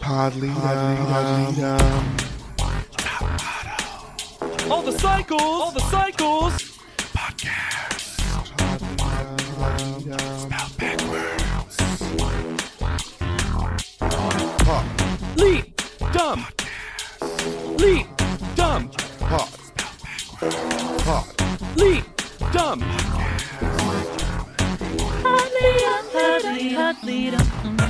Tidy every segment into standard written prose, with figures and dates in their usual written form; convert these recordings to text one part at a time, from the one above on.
All the cycles. Podcast. Spelled backwards. Lead, dumb. Lead, dumb. Lead, dumb.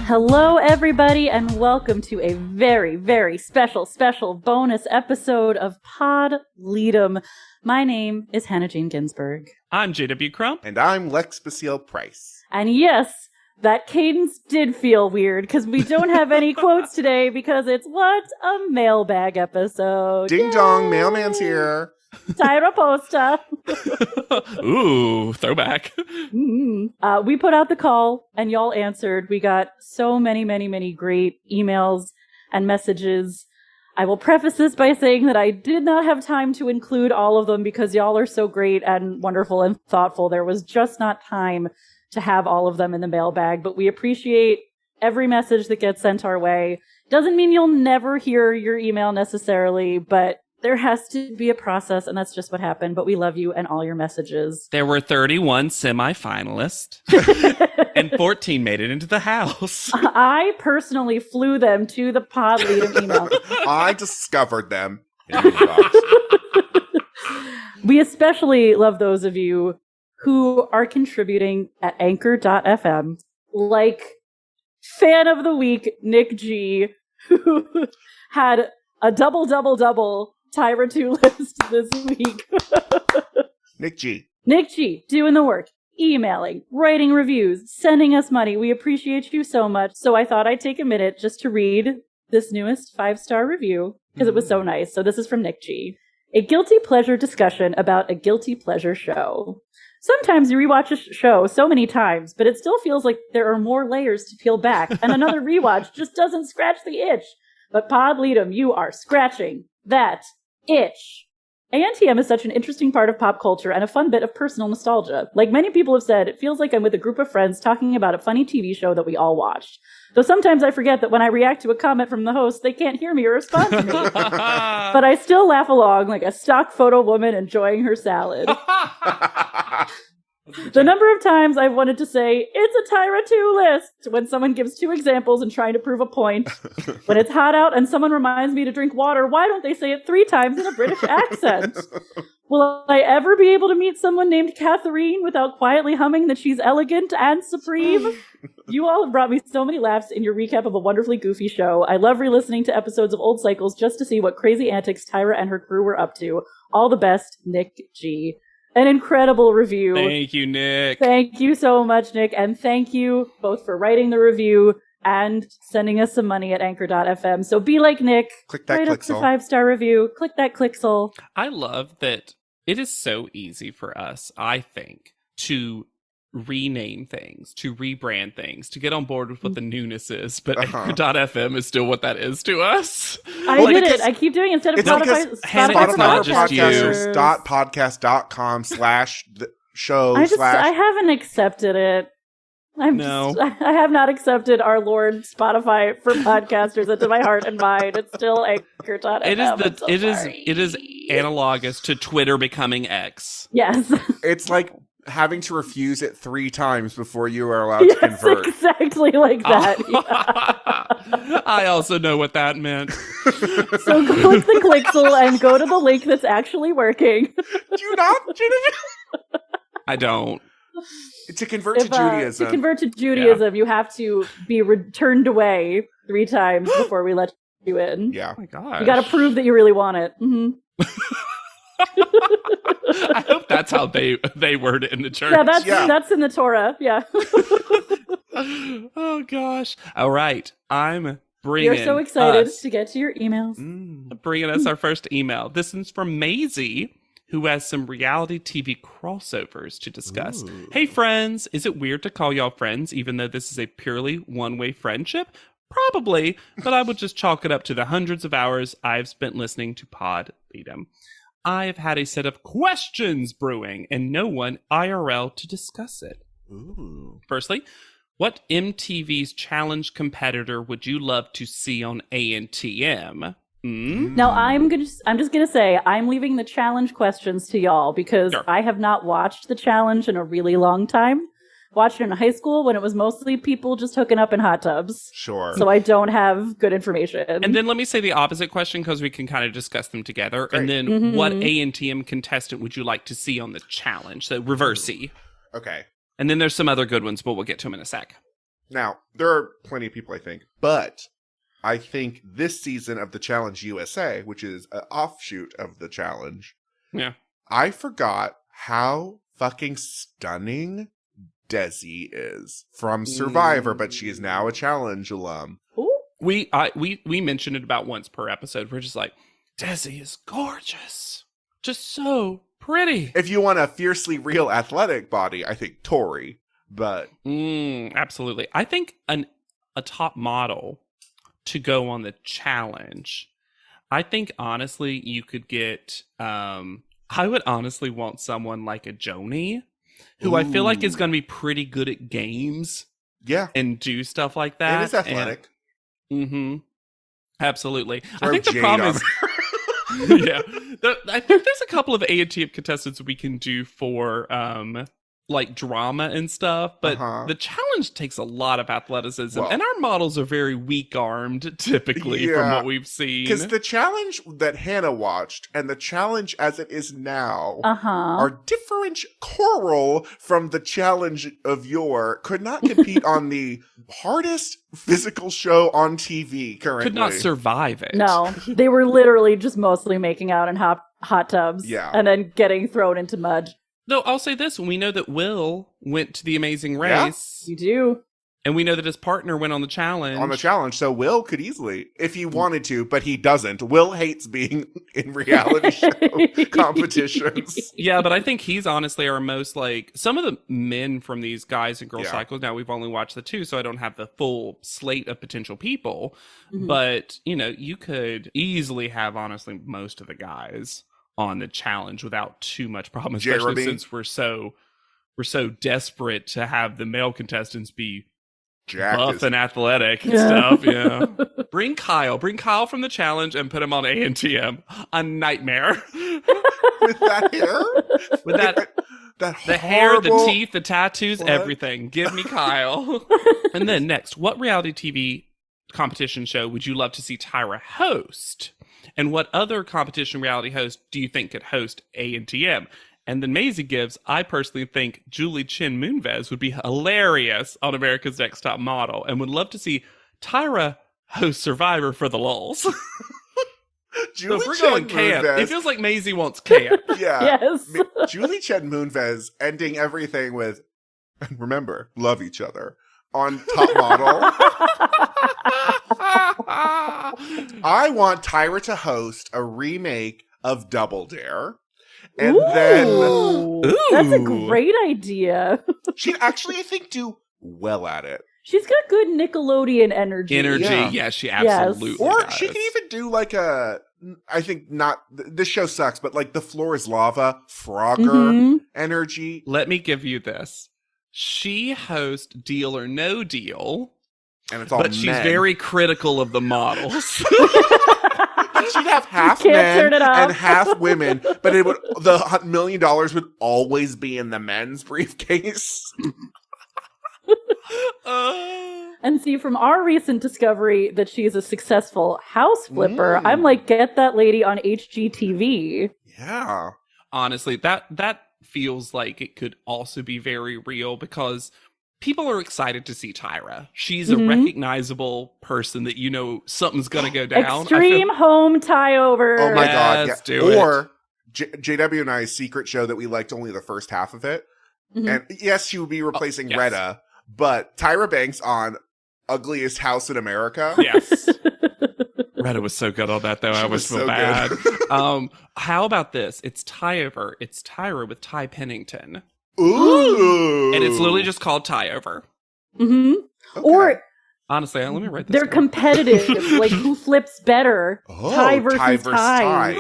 Hello, everybody, and welcome to a very, very special bonus episode of Pod LEDOM. My name is Hannah Jane Ginsburg. I'm JW Crump. And I'm Lex Basile Price. And yes, that cadence did feel weird because we don't have any quotes today because it's what? A mailbag episode. Ding dong, mailman's here. Tyra Posta. Ooh, throwback. We put out the call and y'all answered. We got so many great emails and messages. I will preface this by saying that I did not have time to include all of them because y'all are so great and wonderful and thoughtful. There was just not time to have all of them in the mailbag, but we appreciate every message that gets sent our way. Doesn't mean you'll never hear your email necessarily, but there has to be a process, and that's just what happened. But we love you and all your messages. There were 31 semi-finalists, and 14 made it into the house. I personally flew them to the Pod LEDOM email. I discovered them in the box. We especially love those of you who are contributing at anchor.fm, like fan of the week, Nick G, who had a double Tyra 2 list this week. Nick G, doing the work, emailing, writing reviews, sending us money. We appreciate you so much. So I thought I'd take a minute just to read this newest 5-star review because it was so nice. So this is from Nick G. A guilty pleasure discussion about a guilty pleasure show. Sometimes you rewatch a show so many times, but it still feels like there are more layers to peel back, and another rewatch just doesn't scratch the itch. But Pod LEDOM, you are scratching that itch. ANTM is such an interesting part of pop culture and a fun bit of personal nostalgia. Like many people have said, it feels like I'm with a group of friends talking about a funny TV show that we all watched. Though sometimes I forget that when I react to a comment from the host, they can't hear me or respond to me. But I still laugh along like a stock photo woman enjoying her salad. The number of times I've wanted to say, it's a Tyra 2 list, when someone gives 2 examples and trying to prove a point. When it's hot out and someone reminds me to drink water, why don't they say it 3 times in a British accent? Will I ever be able to meet someone named Catherine without quietly humming that she's elegant and supreme? You all have brought me so many laughs in your recap of a wonderfully goofy show. I love re-listening to episodes of old cycles just to see what crazy antics Tyra and her crew were up to. All the best, Nick G. An incredible review. Thank you, Nick. Thank you so much, Nick. And thank you both for writing the review and sending us some money at anchor.fm. So be like Nick. Click that write us a clicksole. 5-star review. Click that clicksole. I love that it is so easy for us, I think, to rename things, to rebrand things, to get on board with what the newness is, but Anchor.fm is still what that is to us. I did it. I keep doing it instead of Spotify. It's not just you. Podcasters.podcast.com/show/ I haven't accepted it. I have not accepted our Lord Spotify for podcasters into my heart and mind. It's still Anchor.fm. It is analogous to Twitter becoming X. Yes. It's like having to refuse it 3 times before you are allowed to convert. Exactly like that. I also know what that meant. So click the clicksole and go to the link that's actually working. Do you not? I don't. To convert to Judaism. To convert to Judaism, you have to be turned away 3 times before we let you in. Yeah. Oh my gosh. You got to prove that you really want it. Mm-hmm. I hope that's how they word it in the church. Yeah, that's in the Torah. Yeah. Oh gosh. All right. I'm bringing We're so excited to get to your emails. Bringing us our first email. This is from Maisie, who has some reality TV crossovers to discuss. Ooh. Hey friends, is it weird to call y'all friends even though this is a purely one-way friendship? Probably, but I would just chalk it up to the hundreds of hours I've spent listening to Pod LEDOM. I've had a set of questions brewing and no one IRL to discuss it. Ooh. Firstly, What MTV's challenge competitor would you love to see on ANTM? Now I'm just gonna say I'm leaving the challenge questions to y'all because Sure. I have not watched the challenge in a really long time. Watched it in high school when it was mostly people just hooking up in hot tubs. Sure. So I don't have good information. And then let me say the opposite question because we can kind of discuss them together. Great. And then what ANTM contestant would you like to see on the challenge? So reversey. Okay. And then there's some other good ones, but we'll get to them in a sec. Now, there are plenty of people, I think. But I think this season of the Challenge USA, which is an offshoot of the challenge, Yeah. I forgot how fucking stunning Desi is from Survivor, but she is now a challenge alum. Ooh. We mentioned it about once per episode. We're just like, Desi is gorgeous. Just so pretty. If you want a fiercely real athletic body, I think Tori. But Absolutely. I think a top model to go on the challenge. I think honestly you could get I would honestly want someone like a Joni, who I feel like is going to be pretty good at games. Yeah. And do stuff like that. It is athletic. Absolutely. Throw I think the Jade problem on is yeah. I think there's a couple of ANTM contestants we can do for like drama and stuff, but the challenge takes a lot of athleticism, and our models are very weak-armed typically from what we've seen. Because the challenge that Hannah watched and the challenge as it is now are different. Coral from the challenge of yore could not compete on the hardest physical show on TV currently. Could not survive it. No, they were literally just mostly making out in hot tubs and then getting thrown into mud. Though I'll say this, we know that Will went to the Amazing Race. You do. And we know that his partner went on the challenge. So Will could easily, if he wanted to, but he doesn't. Will hates being in reality show competitions. Yeah, but I think he's honestly our most, like, some of the men from these guys and girl cycles, now we've only watched the two, so I don't have the full slate of potential people. But, you know, you could easily have, honestly, most of the guys on the challenge without too much problem, especially since we're so desperate to have the male contestants be buff and athletic and stuff. Yeah. Bring Kyle from the challenge and put him on ANTM. A nightmare. With that hair? With that the hair, the teeth, the tattoos, everything. Give me Kyle. And then next, what reality TV competition show would you love to see Tyra host? And what other competition reality host do you think could host ANTM? And then Maisie gives, I personally think Julie Chen Moonves would be hilarious on America's Next Top Model and would love to see Tyra host Survivor for the lulz. Julie so if we're Chen going camp, Moonves, it feels like Maisie wants camp. Yeah. Yes. Julie Chen Moonves ending everything with, remember, love each other on Top Model. I want Tyra to host a remake of Double Dare. And that's a great idea. She'd actually, I think, do well at it. She's got good Nickelodeon energy. Yeah, she absolutely Or does. she can even do like I think not, this show sucks, but like The Floor is Lava, Frogger energy. Let me give you this. She hosts Deal or No Deal. And it's all but she's very critical of the models. She'd have half men and half women, but the $1 million would always be in the men's briefcase. And see, from our recent discovery that she's a successful house flipper, I'm like, get that lady on HGTV. Yeah. Honestly, that feels like it could also be very real because people are excited to see Tyra. She's a recognizable person that you know something's going to go down. Extreme home tie-over. Oh my God. Yes, do it. Or JW and I's secret show that we liked only the first half of it. And yes, she would be replacing Retta, but Tyra Banks on Ugliest House in America. Yes. Retta was so good on that, though. I was so so bad. How about this? It's Tie-Over. It's Tyra with Ty Pennington. Ooh. And it's literally just called Tie-Over. Okay. Or honestly, let me write this they're down. competitive. Like, who flips better? Ty versus Ty.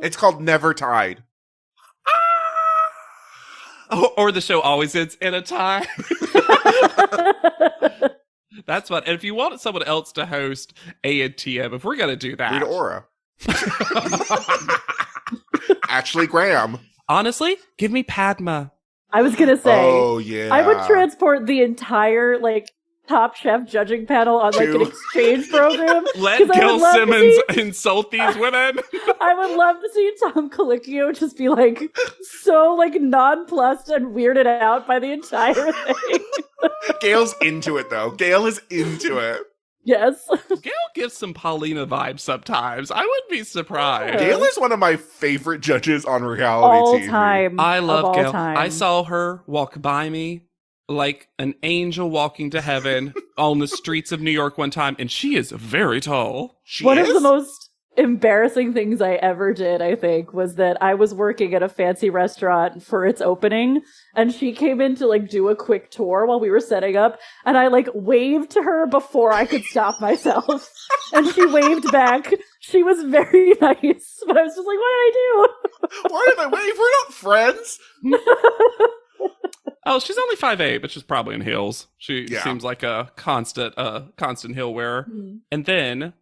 It's called Never Tied. Or the show always ends in a tie. That's fun. And if you want someone else to host ANTM, if we're going to do that. Rita Ora. Ashley Graham. Honestly, give me Padma. I was going to say. Oh, yeah. I would transport the entire, Top Chef judging panel on, an exchange program. Let Gil Simmons insult these women. I would love to see Tom Colicchio just be, so, nonplussed and weirded out by the entire thing. Gail's into it, though. Gail is into it. Yes. Gail gives some Paulina vibes sometimes. I wouldn't be surprised. Gail is one of my favorite judges on reality TV. Time. I love Gail. Time. I saw her walk by me like an angel walking to heaven on the streets of New York one time, and she is very tall. One of the most embarrassing things I ever did, I think, was that I was working at a fancy restaurant for its opening, and she came in to do a quick tour while we were setting up, and I waved to her before I could stop myself. And she waved back. She was very nice, but I was just like, what did I do? Why did I wave? We're not friends. Oh, she's only 5'8", but she's probably in heels. She seems like a constant heel wearer. Mm-hmm. And then,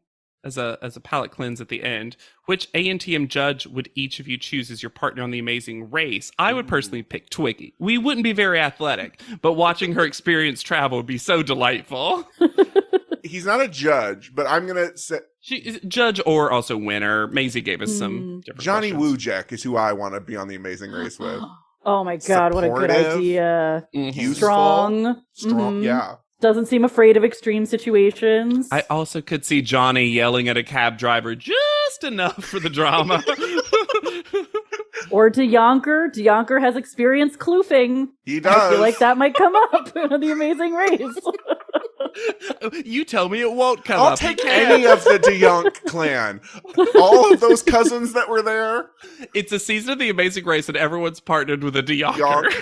as a palate cleanse at the end, which ANTM judge would each of you choose as your partner on The Amazing Race? I would personally pick Twiggy. We wouldn't be very athletic, but watching her experience travel would be so delightful. He's not a judge, but I'm gonna say she is judge or also winner. Maisie gave us some different Johnny questions. Woojack is who I want to be on The Amazing Race with. Oh my God, what a good idea. Mm-hmm. Strong. Mm-hmm. Yeah. Doesn't seem afraid of extreme situations. I also could see Johnny yelling at a cab driver just enough for the drama. Or DeYonker. DeYonker has experienced kloofing. He does. I feel like that might come up in The Amazing Race. You tell me it won't come I'll up. take any of the DeYonk clan. All of those cousins that were there. It's a season of The Amazing Race and everyone's partnered with a DeYonker.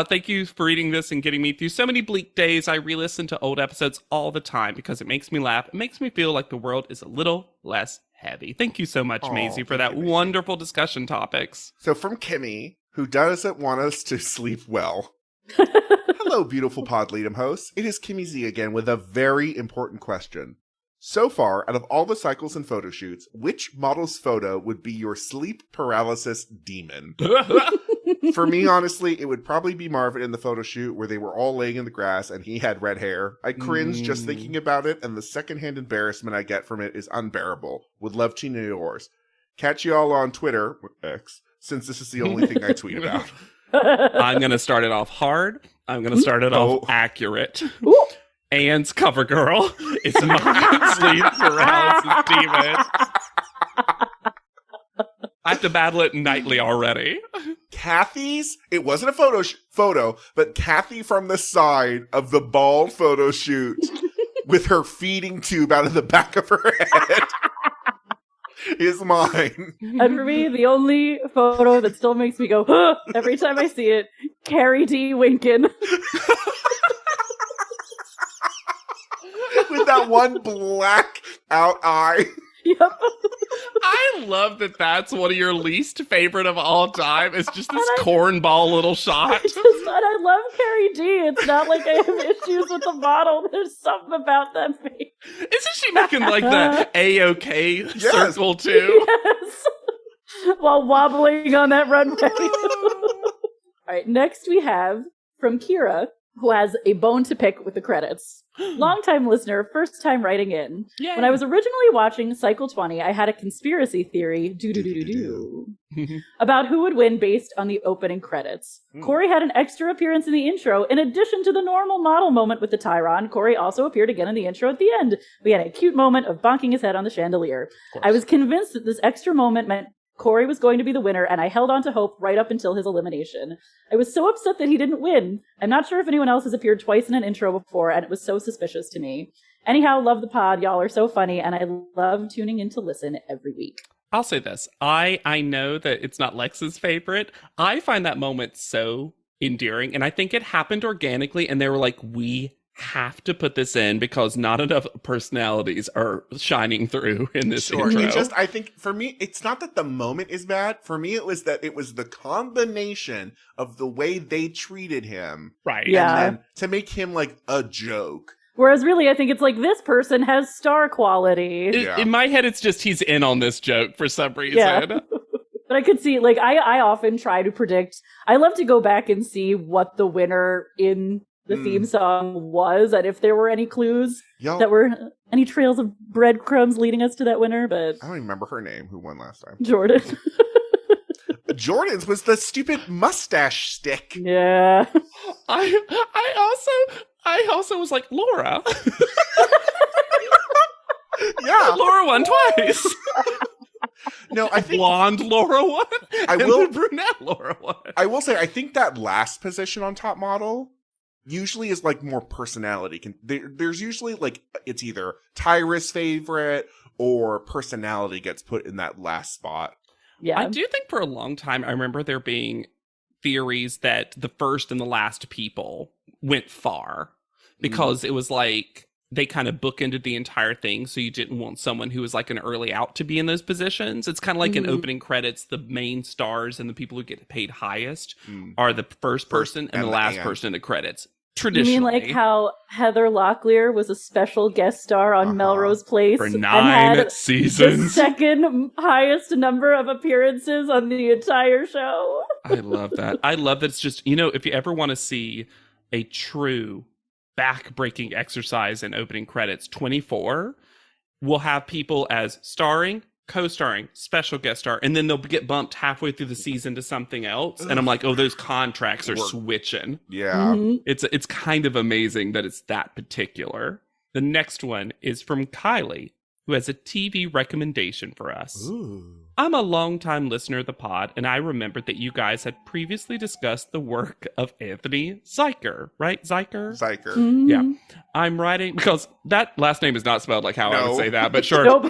Thank you for reading this and getting me through so many bleak days. I re-listen to old episodes all the time because it makes me laugh. It makes me feel like the world is a little less heavy. Thank you so much, Maisie, for that wonderful discussion topics. So from Kimmy, who doesn't want us to sleep well. Hello, beautiful Pod LEDOM hosts. It is Kimmy Z again with a very important question. So far, out of all the cycles and photo shoots, which model's photo would be your sleep paralysis demon? For me, honestly, it would probably be Marvin in the photo shoot where they were all laying in the grass and he had red hair. I cringe just thinking about it, and the secondhand embarrassment I get from it is unbearable. Would love to know yours. Catch you all on Twitter, X, since this is the only thing I tweet about. I'm going to start it off hard. I'm going to start it off accurate. Ooh. Anne's cover girl is my sleep paralysis demon. I have to battle it nightly already. Kathy's, it wasn't a photo, but Kathy from the side of the bald photo shoot with her feeding tube out of the back of her head is mine. And for me, the only photo that still makes me go, huh, every time I see it, Carrie D winking. With that one black out eye. Yep. I love that that's one of your least favorite of all time. It's just this cornball little shot. And I love Carrie D. It's not like I have issues with the model. There's something about that face. Isn't she making like the A-OK circle too? Yes. While wobbling on that runway. All right, next we have from Kira, who has a bone to pick with the credits. Longtime listener, first time writing in. Yay. When I was originally watching Cycle 20, I had a conspiracy theory about who would win based on the opening credits. Corey had an extra appearance in the intro. In addition to the normal model moment with the Tyron, Corey also appeared again in the intro at the end. We had a cute moment of bonking his head on the chandelier. I was convinced that this extra moment meant Corey was going to be the winner, and I held on to hope right up until his elimination. I was so upset that he didn't win. I'm not sure if anyone else has appeared twice in an intro before, and it was so suspicious to me. Anyhow, love the pod. Y'all are so funny, and I love tuning in to listen every week. I'll say this. I know that it's not Lex's favorite. I find that moment so endearing, and I think it happened organically, and they were like, we have to put this in because not enough personalities are shining through in this Sure. intro. I think for me, it's not that the moment is bad. For me, it was that it was the combination of the way they treated him. Right. Yeah. And then to make him like a joke. Whereas really, I think it's like, this person has star quality. In my head, it's just he's in on this joke for some reason. Yeah. But I could see, like, I often try to predict. I love to go back and see what the winner in the theme song was, and if there were any clues that were any trails of breadcrumbs leading us to that winner. But I don't even remember her name. Who won last time? Jordan. Jordan's was the stupid mustache stick. Yeah. I also was like, Laura. Yeah. Laura won twice. No, I think blonde Laura won. I will brunette Laura won. I will say I think that last position on top model usually is like more personality. There's usually like it's either Tyra's favorite or personality gets put in that last spot. Yeah. I do think for a long time I remember there being theories that the first and the last people went far because it was like they kind of bookended the entire thing, so you didn't want someone who was like an early out to be in those positions. It's kind of like in opening credits, the main stars and the people who get paid highest are the first person and the last person in the credits. Traditionally. You mean like how Heather Locklear was a special guest star on Melrose Place for 9 and had seasons, the second highest number of appearances on the entire show? I love that. I love that it's just, you know, if you ever want to see a true back-breaking exercise in opening credits, 24 will have people as starring, co-starring, special guest star, and then they'll get bumped halfway through the season to something else. And I'm like, oh, those contracts are switching. Yeah. It's kind of amazing that it's that particular. The next one is from Kylie, who has a TV recommendation for us. Ooh. I'm a longtime listener of the pod, and I remembered that you guys had previously discussed the work of Anthony Zuiker, right? Zuiker? Zuiker. Yeah. I'm writing, because that last name is not spelled like how I would say that, but sure. Nope.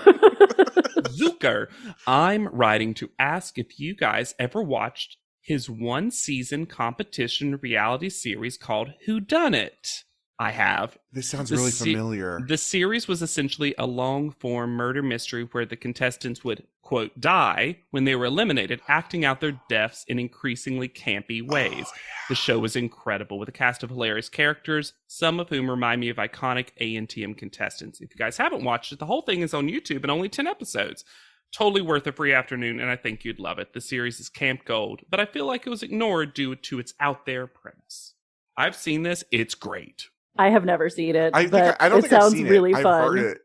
Zuiker. I'm writing to ask if you guys ever watched his one-season competition reality series called Whodunit. I have. This sounds really familiar. The series was essentially a long-form murder mystery where the contestants would, quote, die when they were eliminated, acting out their deaths in increasingly campy ways. Oh, yeah. The show was incredible, with a cast of hilarious characters, some of whom remind me of iconic A&TM contestants. If you guys haven't watched it, the whole thing is on YouTube and only 10 episodes. Totally worth a free afternoon, and I think you'd love it. The series is camp gold, but I feel like it was ignored due to its out-there premise. I've seen this. It's great. I have never seen it, I don't think sounds I've seen really it. fun. I've heard it.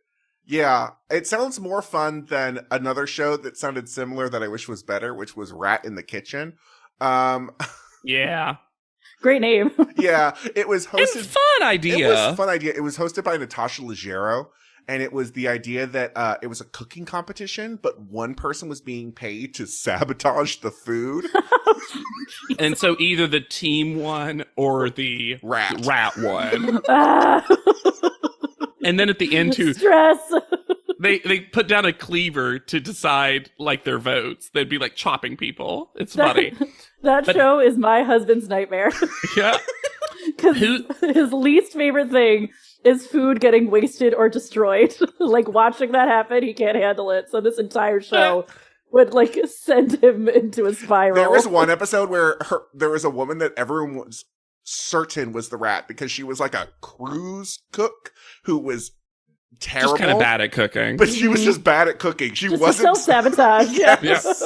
Yeah, it sounds more fun than another show that sounded similar that I wish was better, which was Rat in the Kitchen. Yeah. Great name. Yeah, it was hosted. It's a fun idea. It was a fun idea. It was hosted by Natasha Leggero, and it was the idea that it was a cooking competition, but one person was being paid to sabotage the food. And so either the team won or the rat won. And then at the end, too, stress. They put down a cleaver to decide like their votes. They'd be like chopping people. It's funny. That show is my husband's nightmare. Yeah. Because his least favorite thing is food getting wasted or destroyed. Like watching that happen, he can't handle it. So this entire show would like send him into a spiral. There was one episode where there was a woman that everyone was certain was the rat because she was like a cruise cook who was terrible. Just kind of bad at cooking. But she was just bad at cooking. She just wasn't self-sabotage. Yes.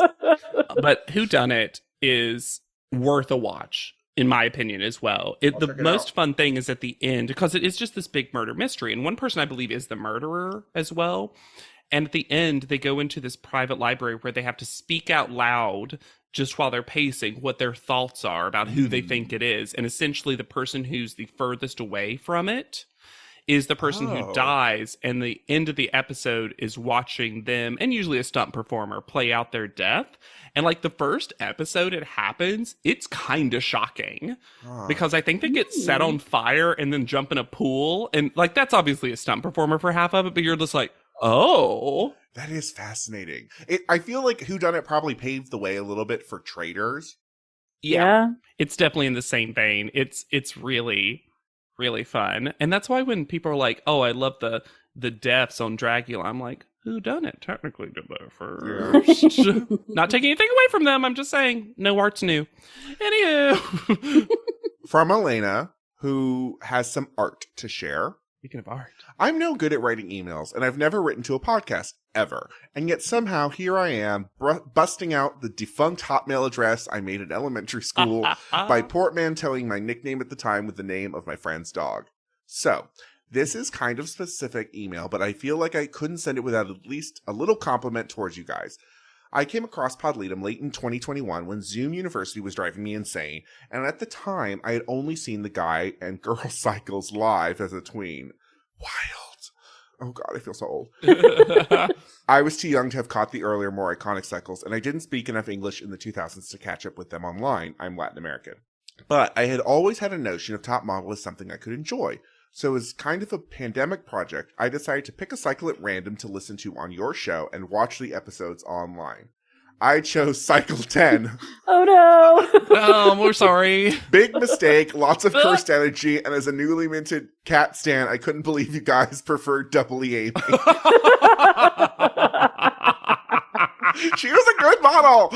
But Whodunit is worth a watch, in my opinion, as well. The most fun thing is at the end, because it is just this big murder mystery. And one person, I believe, is the murderer as well. And at the end, they go into this private library where they have to speak out loud just while they're pacing what their thoughts are about who they think it is. And essentially, the person who's the furthest away from it is the person who dies. And the end of the episode is watching them, and usually a stunt performer, play out their death. And like the first episode it happens, it's kind of shocking because I think they get set on fire and then jump in a pool. And like, that's obviously a stunt performer for half of it, but you're just like, oh. That is fascinating. I feel like Whodunit probably paved the way a little bit for Traitors. Yeah. It's definitely in the same vein. It's really, really fun. And that's why when people are like, oh, I love the deaths on Dracula, I'm like, who done it? Technically did that first. Not taking anything away from them. I'm just saying, no art's new. Anywho. From Elena, who has some art to share. Speaking of art. I'm no good at writing emails, and I've never written to a podcast, ever. And yet somehow here I am, busting out the defunct Hotmail address I made in elementary school by portmanteauing my nickname at the time with the name of my friend's dog. So, this is kind of specific email, but I feel like I couldn't send it without at least a little compliment towards you guys. I came across Podleadum late in 2021 when Zoom University was driving me insane, and at the time, I had only seen the guy and girl cycles live as a tween. Wild. Oh god, I feel so old. I was too young to have caught the earlier, more iconic cycles, and I didn't speak enough English in the 2000s to catch up with them online. I'm Latin American. But I had always had a notion of Top Model as something I could enjoy. So as kind of a pandemic project, I decided to pick a cycle at random to listen to on your show and watch the episodes online. I chose Cycle 10. Oh no! Oh, we're sorry. Big mistake, lots of cursed energy, and as a newly minted cat stan, I couldn't believe you guys preferred Double E Amy. She was a good model!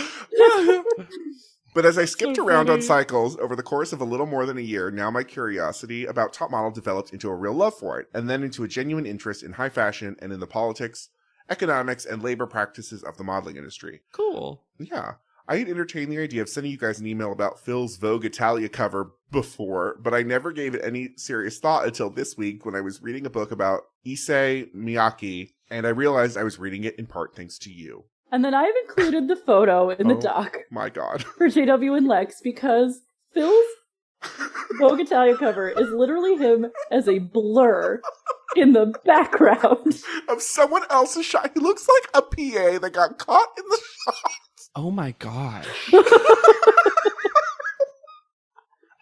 But as I skipped around on cycles over the course of a little more than a year, now my curiosity about Top Model developed into a real love for it, and then into a genuine interest in high fashion and in the politics, economics, and labor practices of the modeling industry. Cool. Yeah. I had entertained the idea of sending you guys an email about Phil's Vogue Italia cover before, but I never gave it any serious thought until this week when I was reading a book about Issei Miyake, and I realized I was reading it in part thanks to you. And then I've included the photo in the doc. My god. For JW and Lex, because Phil's Vogue Italia cover is literally him as a blur in the background of someone else's shot. He looks like a PA that got caught in the shot. Oh my gosh.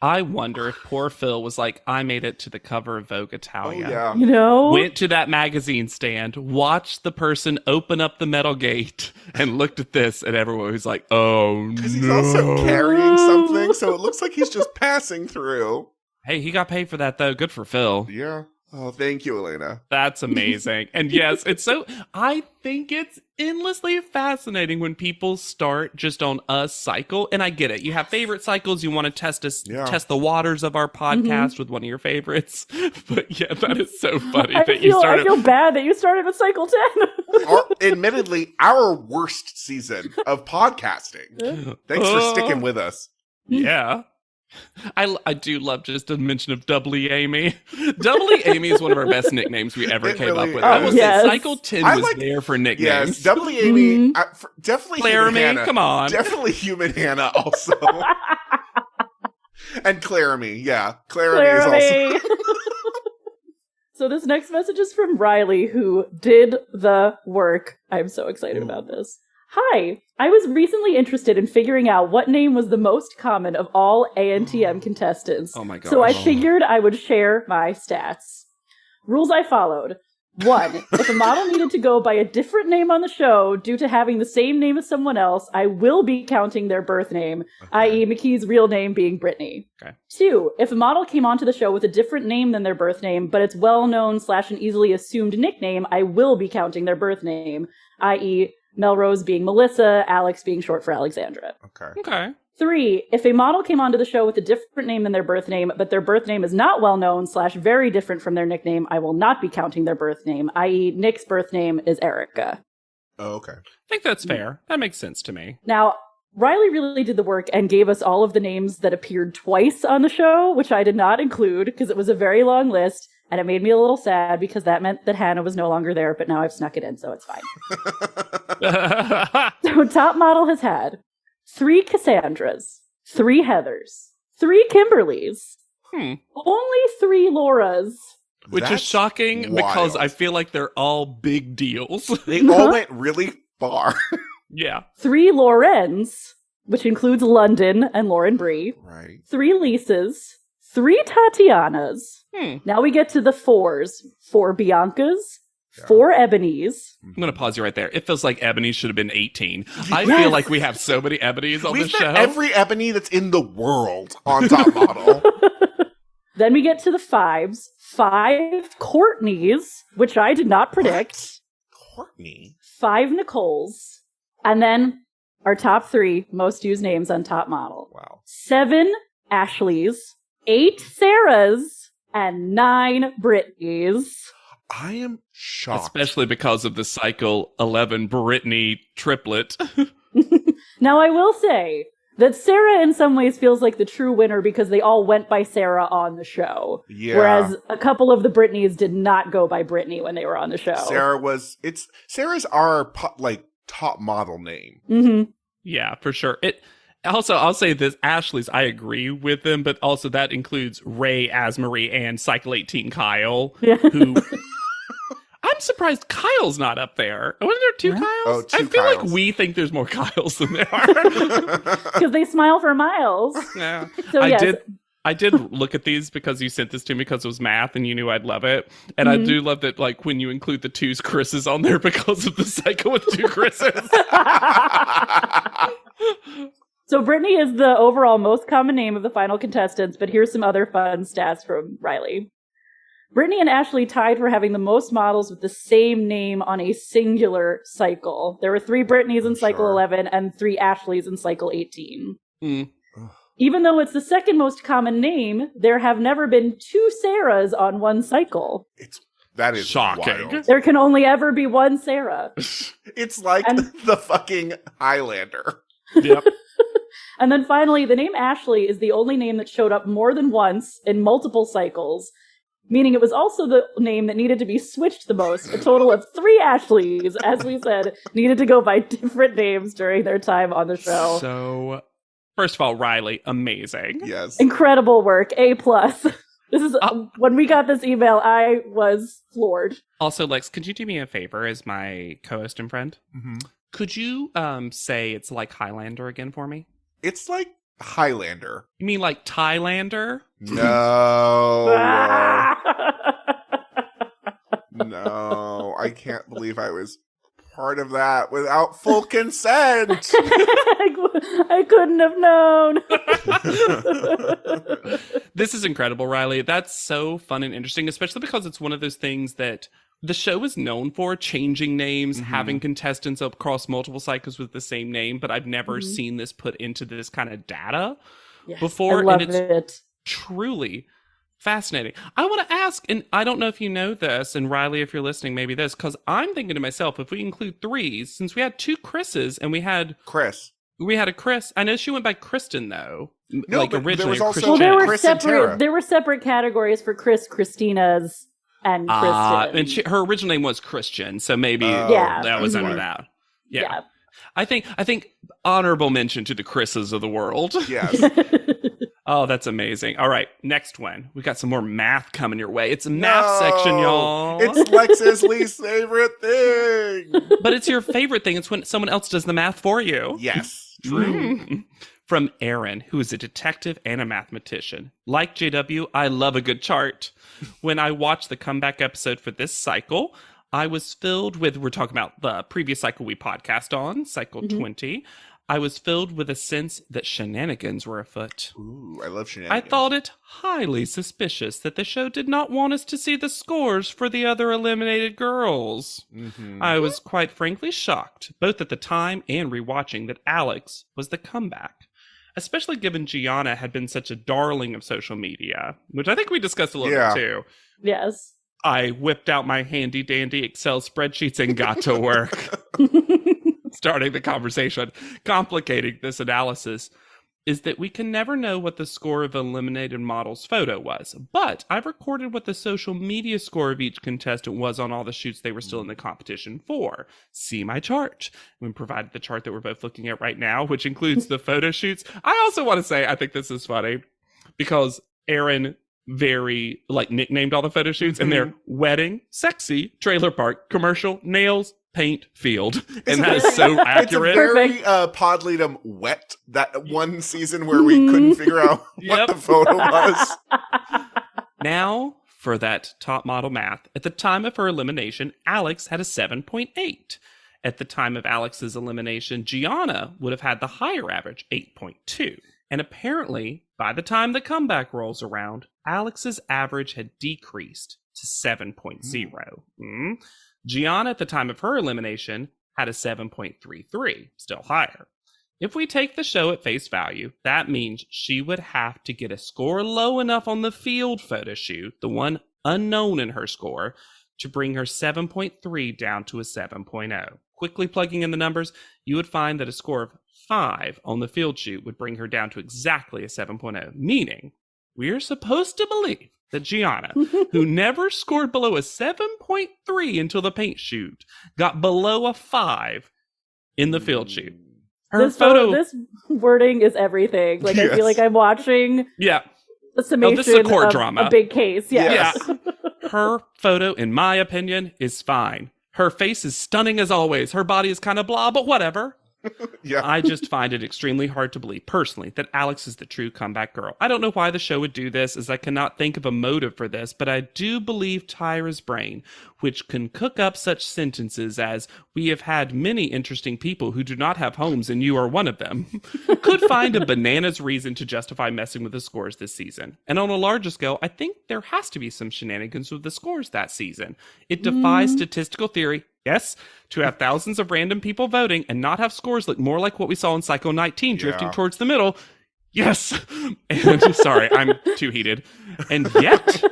I wonder if poor Phil was like, I made it to the cover of Vogue Italia. Oh, yeah. You know? Went to that magazine stand, watched the person open up the metal gate, and looked at this, and everyone was like, oh no. Because he's also carrying something, so it looks like he's just passing through. Hey, he got paid for that, though. Good for Phil. Yeah. Oh, thank you, Elena. That's amazing. And yes, I think it's endlessly fascinating when people start just on a cycle. And I get it. You have favorite cycles. You want to test the waters of our podcast with one of your favorites. But yeah, that is so funny I feel bad that you started with Cycle 10. Admittedly, our worst season of podcasting. Thanks for sticking with us. Yeah. I do love just a mention of Double E Amy. Double E Amy is one of our best nicknames we ever came up with. I will say Cycle 10 was there for nicknames. Yes, Double E Amy, definitely Claire Human Hannah. Come on. Definitely Human Hannah also. And Claire Me, yeah. Claire Me is also. So this next message is from Riley, who did the work. I'm so excited about this. Hi, I was recently interested in figuring out what name was the most common of all ANTM contestants. Oh my god. So I figured I would share my stats. Rules I followed. 1. If a model needed to go by a different name on the show due to having the same name as someone else, I will be counting their birth name, i.e. McKee's real name being Brittany. Okay. 2. If a model came onto the show with a different name than their birth name, but it's well-known / an easily assumed nickname, I will be counting their birth name, i.e. Melrose being Melissa, Alex being short for Alexandra. Okay. 3. If a model came onto the show with a different name than their birth name, but their birth name is not well known / very different from their nickname, I will not be counting their birth name, i.e. Nick's birth name is Erica. Oh, okay. I think that's fair. That makes sense to me. Now, Riley really did the work and gave us all of the names that appeared twice on the show, which I did not include because it was a very long list. And it made me a little sad because that meant that Hannah was no longer there, but now I've snuck it in, so it's fine. So Top Model has had 3 Cassandras, 3 Heathers, 3 Kimberlys, only 3 Lauras. Which is shocking because I feel like they're all big deals. They all went really far. Yeah. 3 Lorens, which includes London and Lauren Bree. Right. 3 Lisas, 3 Tatianas. Now we get to the 4s. 4 Biancas, 4 Ebonies. I'm going to pause you right there. It feels like Ebony should have been 18. I feel like we have so many Ebonies on this show. Every Ebony that's in the world on Top Model. Then we get to the fives. 5 Courtneys, which I did not predict. What? Courtney? 5 Nicoles. And then our top 3 most used names on Top Model. Wow. 7 Ashleys, 8 Sarahs, and 9 Brittany's. I am shocked. Especially because of the Cycle 11 Brittany triplet. Now, I will say that Sarah in some ways feels like the true winner because they all went by Sarah on the show. Yeah. Whereas a couple of the Brittany's did not go by Brittany when they were on the show. Sarah's our top model name. Mm-hmm. Yeah, for sure. Also, I'll say this, Ashley's, I agree with them, but also that includes Ray, Asmarie, and Cycle 18 Kyle, who... I'm surprised Kyle's not up there. Wasn't there 2 Kyles? Oh, 2 I feel Kyles. like we think there's more Kyles than there are. Because they smile for miles. Yeah. So, yes. I did look at these because you sent this to me because it was math and you knew I'd love it. And I do love that, like, when you include the 2 Chris's on there because of the cycle with 2 Chris's. So Brittany is the overall most common name of the final contestants, but here's some other fun stats from Riley. Brittany and Ashley tied for having the most models with the same name on a singular cycle. There were 3 Brittany's in Cycle 11 and 3 Ashleys in Cycle 18. Mm. Even though it's the second most common name, there have never been 2 Sarahs on one cycle. That is shocking. wild. There can only ever be one Sarah. It's like the fucking Highlander. Yep. And then finally, the name Ashley is the only name that showed up more than once in multiple cycles, meaning it was also the name that needed to be switched the most. A total of 3 Ashleys, as we said, needed to go by different names during their time on the show. So, first of all, Riley, amazing. Yes. Incredible work. A+. This is when we got this email, I was floored. Also, Lex, could you do me a favor as my co-host and friend? Mm-hmm. Could you say it's like Highlander again for me? It's like Highlander. You mean like Thailander? No. No. I can't believe I was part of that without full consent. I couldn't have known. This is incredible, Riley. That's so fun and interesting, especially because it's one of those things that the show is known for, changing names, having contestants across multiple cycles with the same name, but I've never seen this put into this kind of data before. I love and it's truly fascinating. I want to ask, and I don't know if you know this, and Riley, if you're listening, maybe this, because I'm thinking to myself, if we include 3s, since we had 2 Chris's and we had a Chris. I know she went by Kristen though. No, like but originally, there was also well, there were Chris and Tara. There were separate categories for Chris, Christina's, and Kristen. And her original name was Christian, so maybe that was under that. Yeah. I think honorable mention to the Chris's of the world. Yes. Oh, that's amazing. All right, next one. We got some more math coming your way. It's a math section, y'all. It's Lex's least favorite thing. But it's your favorite thing. It's when someone else does the math for you. Yes, true. From Aaron, who is a detective and a mathematician. Like JW, I love a good chart. When I watched the comeback episode for this cycle, I was filled with, we're talking about the previous cycle we podcast on, cycle 20. I was filled with a sense that shenanigans were afoot. Ooh, I love shenanigans. I thought it highly suspicious that the show did not want us to see the scores for the other eliminated girls. I was quite frankly shocked, both at the time and rewatching, that Alex was the comeback. Especially given Gianna had been such a darling of social media, which I think we discussed a little bit too. Yes. I whipped out my handy dandy Excel spreadsheets and got to work. Starting the conversation, complicating this analysis, is that we can never know what the score of the eliminated model's photo was. But I've recorded what the social media score of each contestant was on all the shoots they were still in the competition for. See my chart. We provided the chart that we're both looking at right now, which includes the photo shoots. I also want to say, I think this is funny, because Aaron very, nicknamed all the photo shoots, and they're wedding, sexy, trailer park, commercial, nails, paint, field. And that is so accurate. It's a very Podleadum wet, that one season where we couldn't figure out what the photo was. Now, for that top model math. At the time of her elimination, Alex had a 7.8. At the time of Alex's elimination, Gianna would have had the higher average, 8.2. And apparently, By the time the comeback rolls around, Alex's average had decreased to 7.0. Gianna, at the time of her elimination, had a 7.33, still higher. If we take the show at face value, that means she would have to get a score low enough on the field photo shoot, the one unknown in her score, to bring her 7.3 down to a 7.0. Quickly plugging in the numbers, you would find that a score of 5 on the field shoot would bring her down to exactly a 7.0, meaning we're supposed to believe that Gianna, who never scored below a 7.3 until the paint shoot, got below a 5 in the field shoot. This wording is everything. Like, I feel like I'm watching a summation this is a court of drama. A big case. Yes. Yeah. Her photo, in my opinion, is fine. Her face is stunning as always. Her body is kind of blah, but whatever. I just find it extremely hard to believe, personally, that Alex is the true comeback girl. I don't know why the show would do this, as I cannot think of a motive for this, but I do believe Tyra's brain, which can cook up such sentences as, "We have had many interesting people who do not have homes, and you are one of them," could find a bananas reason to justify messing with the scores this season. And on a larger scale, I think there has to be some shenanigans with the scores that season. It defies statistical theory. Yes, to have thousands of random people voting and not have scores look more like what we saw in Psycho 19 drifting towards the middle. Yes. And sorry, I'm too heated. And yet,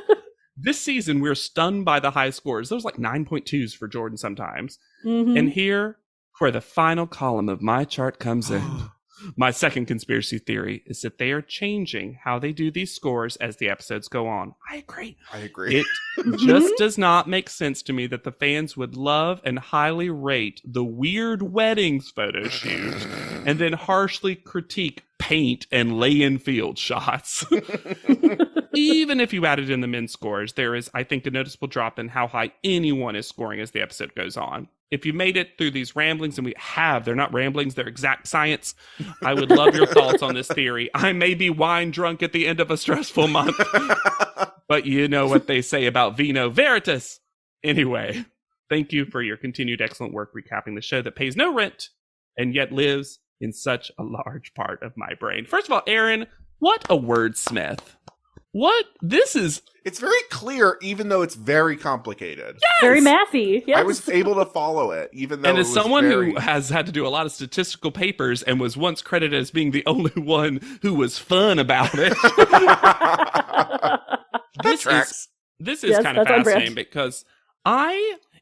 this season, we're stunned by the high scores. Those like 9.2s for Jordan sometimes. And here, where the final column of my chart comes in. My second conspiracy theory is that they are changing how they do these scores as the episodes go on. I agree. It just does not make sense to me that the fans would love and highly rate the weird weddings photo shoot and then harshly critique paint and lay-in field shots. Even if you added in the men's scores, there is, I think, a noticeable drop in how high anyone is scoring as the episode goes on. If you made it through these ramblings, and they're not ramblings, they're exact science, I would love your thoughts on this theory. I may be wine drunk at the end of a stressful month, but you know what they say about vino veritas. Anyway, thank you for your continued excellent work recapping the show that pays no rent and yet lives in such a large part of my brain. First of all, Aaron, what a wordsmith. It's very clear, even though it's very complicated. Yes! Very mathy. Yes. I was able to follow it, even though and as someone who has had to do a lot of statistical papers and was once credited as being the only one who was fun about it. This is kind of fascinating because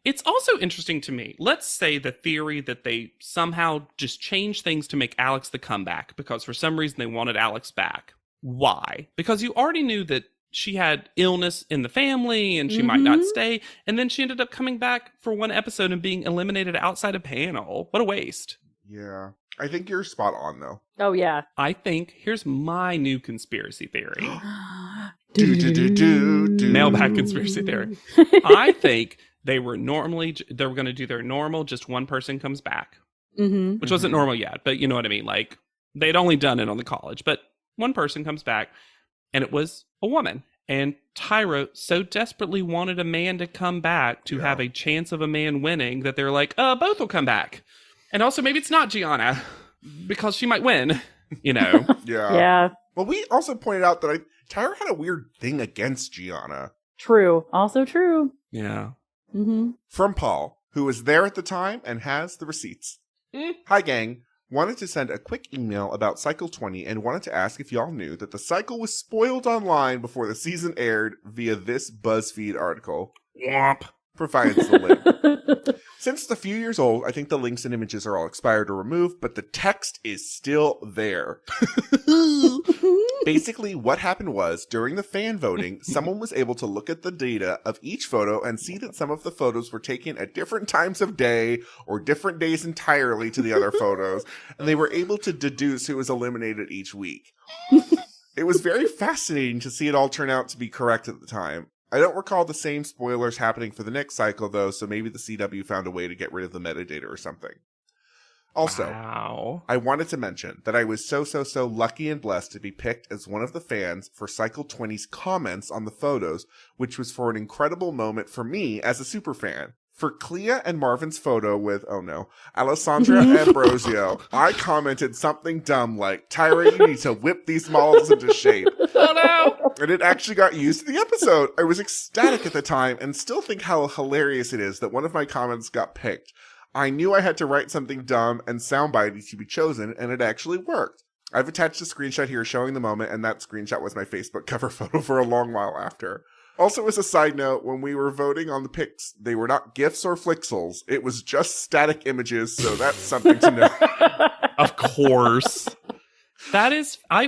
it's also interesting to me. Let's say the theory that they somehow just changed things to make Alex the comeback because for some reason they wanted Alex back. Why? Because you already knew that she had illness in the family and she might not stay. And then she ended up coming back for one episode and being eliminated outside a panel. What a waste. Yeah. I think you're spot on, though. Oh, yeah. I think here's my new conspiracy theory. Mailbag conspiracy theory. I think they were going to do their normal, just one person comes back, which wasn't normal yet. But you know what I mean? Like they'd only done it on the college, but one person comes back and it was a woman. And Tyra so desperately wanted a man to come back to have a chance of a man winning that they're like, both will come back. And also maybe it's not Gianna because she might win, you know? Yeah. Well, we also pointed out that Tyra had a weird thing against Gianna. True. Also true. Yeah. From Paul, who was there at the time and has the receipts. Hi, gang. Wanted to send a quick email about Cycle 20 and wanted to ask if y'all knew that the cycle was spoiled online before the season aired via this BuzzFeed article. Womp. Provides the link. Since it's a few years old, I think the links and images are all expired or removed, but the text is still there. Basically, what happened was, during the fan voting, someone was able to look at the data of each photo and see that some of the photos were taken at different times of day or different days entirely to the other photos, and they were able to deduce who was eliminated each week. It was very fascinating to see it all turn out to be correct at the time. I don't recall the same spoilers happening for the next cycle, though, so maybe the CW found a way to get rid of the metadata or something. Also, I wanted to mention that I was so lucky and blessed to be picked as one of the fans for Cycle 20's comments on the photos, which was for an incredible moment for me as a superfan. For Clea and Marvin's photo with, Alessandra Ambrosio, I commented something dumb like, Tyra, you need to whip these models into shape. Oh no! And it actually got used in the episode. I was ecstatic at the time and still think how hilarious it is that one of my comments got picked. I knew I had to write something dumb and soundbitey to be chosen, and it actually worked. I've attached a screenshot here showing the moment, and that screenshot was my Facebook cover photo for a long while after. Also, as a side note, when we were voting on the picks, they were not GIFs or Flixels. It was just static images, so that's something to know. Of course.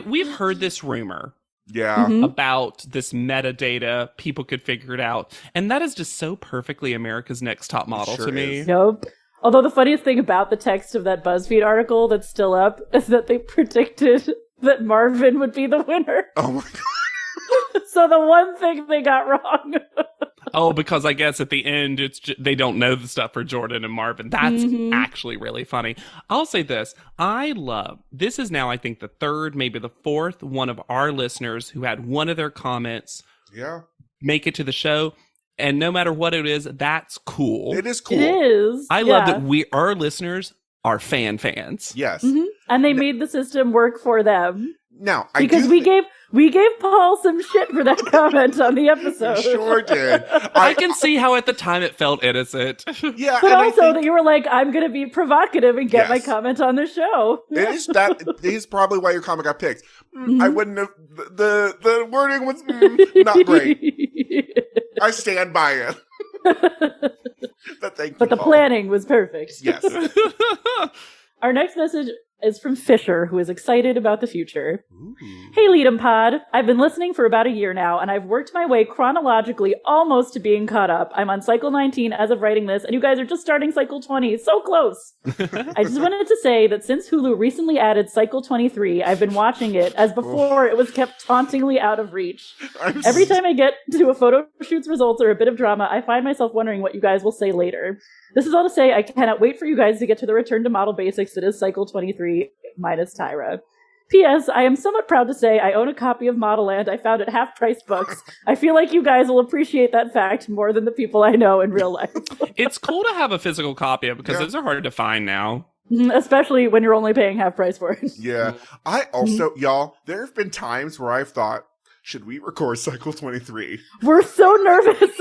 We've heard this rumor. Yeah. About this metadata, people could figure it out. And that is just so perfectly America's Next Top Model to me. Nope. Although the funniest thing about the text of that BuzzFeed article that's still up is that they predicted that Marvin would be the winner. Oh my God. So the one thing they got wrong. Because I guess at the end, they don't know the stuff for Jordan and Marvin. That's actually really funny. I'll say this. This is now, I think, the third, maybe the fourth one of our listeners who had one of their comments make it to the show. And no matter what it is, that's cool. It is cool. It is. I love that our listeners are fans. Yes. And they made the system work for them. Now, because we gave Paul some shit for that comment on the episode. We sure did. I can see how at the time it felt innocent. Yeah, but also that you were like, I'm going to be provocative and get my comment on the show. It is probably why your comment got picked. I wouldn't have. The wording was not great. I stand by it. But thank you. But the planning was perfect. Yes. Our next message is from Fisher, who is excited about the future. Ooh. Hey, LEDOM Pod. I've been listening for about a year now, and I've worked my way chronologically almost to being caught up. I'm on cycle 19 as of writing this, and you guys are just starting cycle 20. So close. I just wanted to say that since Hulu recently added cycle 23, I've been watching it, as before it was kept tauntingly out of reach. Every time I get to a photo shoot's results or a bit of drama, I find myself wondering what you guys will say later. This is all to say I cannot wait for you guys to get to the return to model basics that is cycle 23 minus Tyra. P.S. I am somewhat proud to say I own a copy of Model Land I found at half-price books. I feel like you guys will appreciate that fact more than the people I know in real life. It's cool to have a physical copy of it because those are hard to find now. Especially when you're only paying half price for it. Yeah. I also, y'all, there have been times where I've thought, should we record cycle 23? We're so nervous.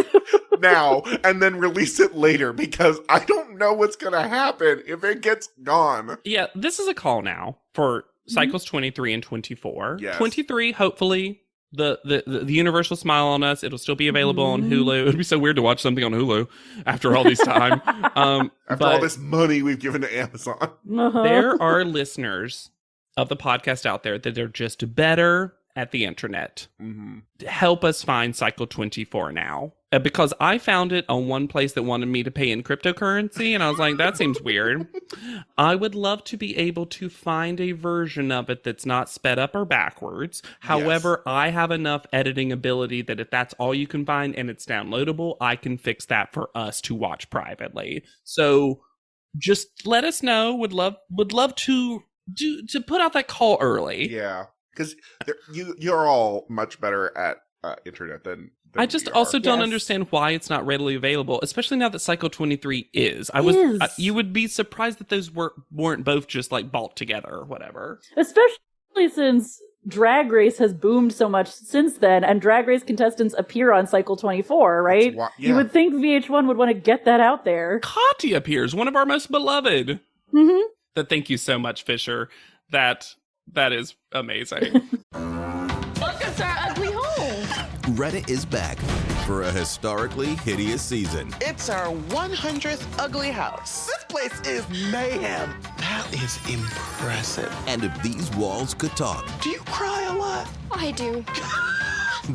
Now, and then release it later because I don't know what's going to happen if it gets gone. Yeah, this is a call now for cycles 23 and 24. Yes. 23, hopefully, the universal smile on us. It'll still be available on Hulu. It'd be so weird to watch something on Hulu after all this time. After all this money we've given to Amazon. There are listeners of the podcast out there that are just better at the internet. Help us find cycle 24 now. Because I found it on one place that wanted me to pay in cryptocurrency, and I was like, that seems weird. I would love to be able to find a version of it that's not sped up or backwards. However, I have enough editing ability that if that's all you can find and it's downloadable, I can fix that for us to watch privately. So just let us know. Would love to put out that call early. Yeah, because you're all much better at internet than I just also don't understand why it's not readily available, especially now that Cycle 23 is. You would be surprised that those weren't both just like bought together or whatever. Especially since Drag Race has boomed so much since then, and Drag Race contestants appear on Cycle 24, right? You would think VH1 would want to get that out there. Katya appears, one of our most beloved. Thank you so much, Fisher. That is amazing. Look at our ugly home. Reddit is back for a historically hideous season. It's our 100th ugly house. This place is mayhem. That is impressive. And if these walls could talk, do you cry a lot? I do.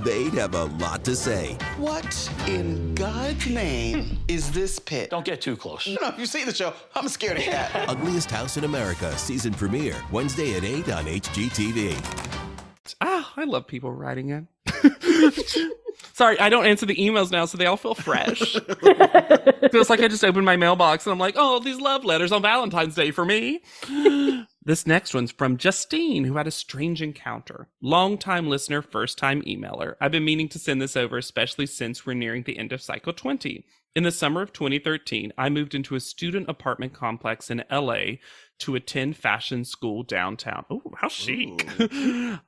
They'd have a lot to say. What in God's name is this pit? Don't get too close. No, if you see the show, I'm scared of cat. Ugliest House in America season premiere Wednesday at 8 on HGTV. I love people writing in. Sorry, I don't answer the emails now, so they all feel fresh. Feels like I just opened my mailbox and I'm like, oh, these love letters on Valentine's Day for me. This next one's from Justine, who had a strange encounter. Long-time listener, first-time emailer. I've been meaning to send this over, especially since we're nearing the end of Cycle 20. In the summer of 2013, I moved into a student apartment complex in LA to attend fashion school downtown. Oh, how chic.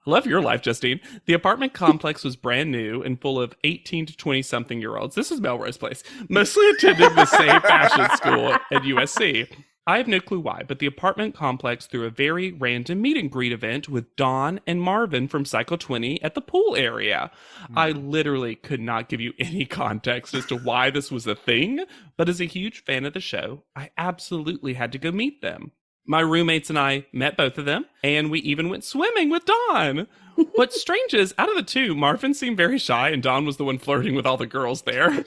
Love your life, Justine. The apartment complex was brand new and full of 18 to 20-something-year-olds. This is Melrose Place. Mostly attended the same fashion school at USC. I have no clue why, but the apartment complex threw a very random meet and greet event with Dawn and Marvin from Cycle 20 at the pool area. I literally could not give you any context as to why this was a thing, but as a huge fan of the show, I absolutely had to go meet them. My roommates and I met both of them, and we even went swimming with Dawn. What's strange is, out of the two, Marvin seemed very shy, and Dawn was the one flirting with all the girls there.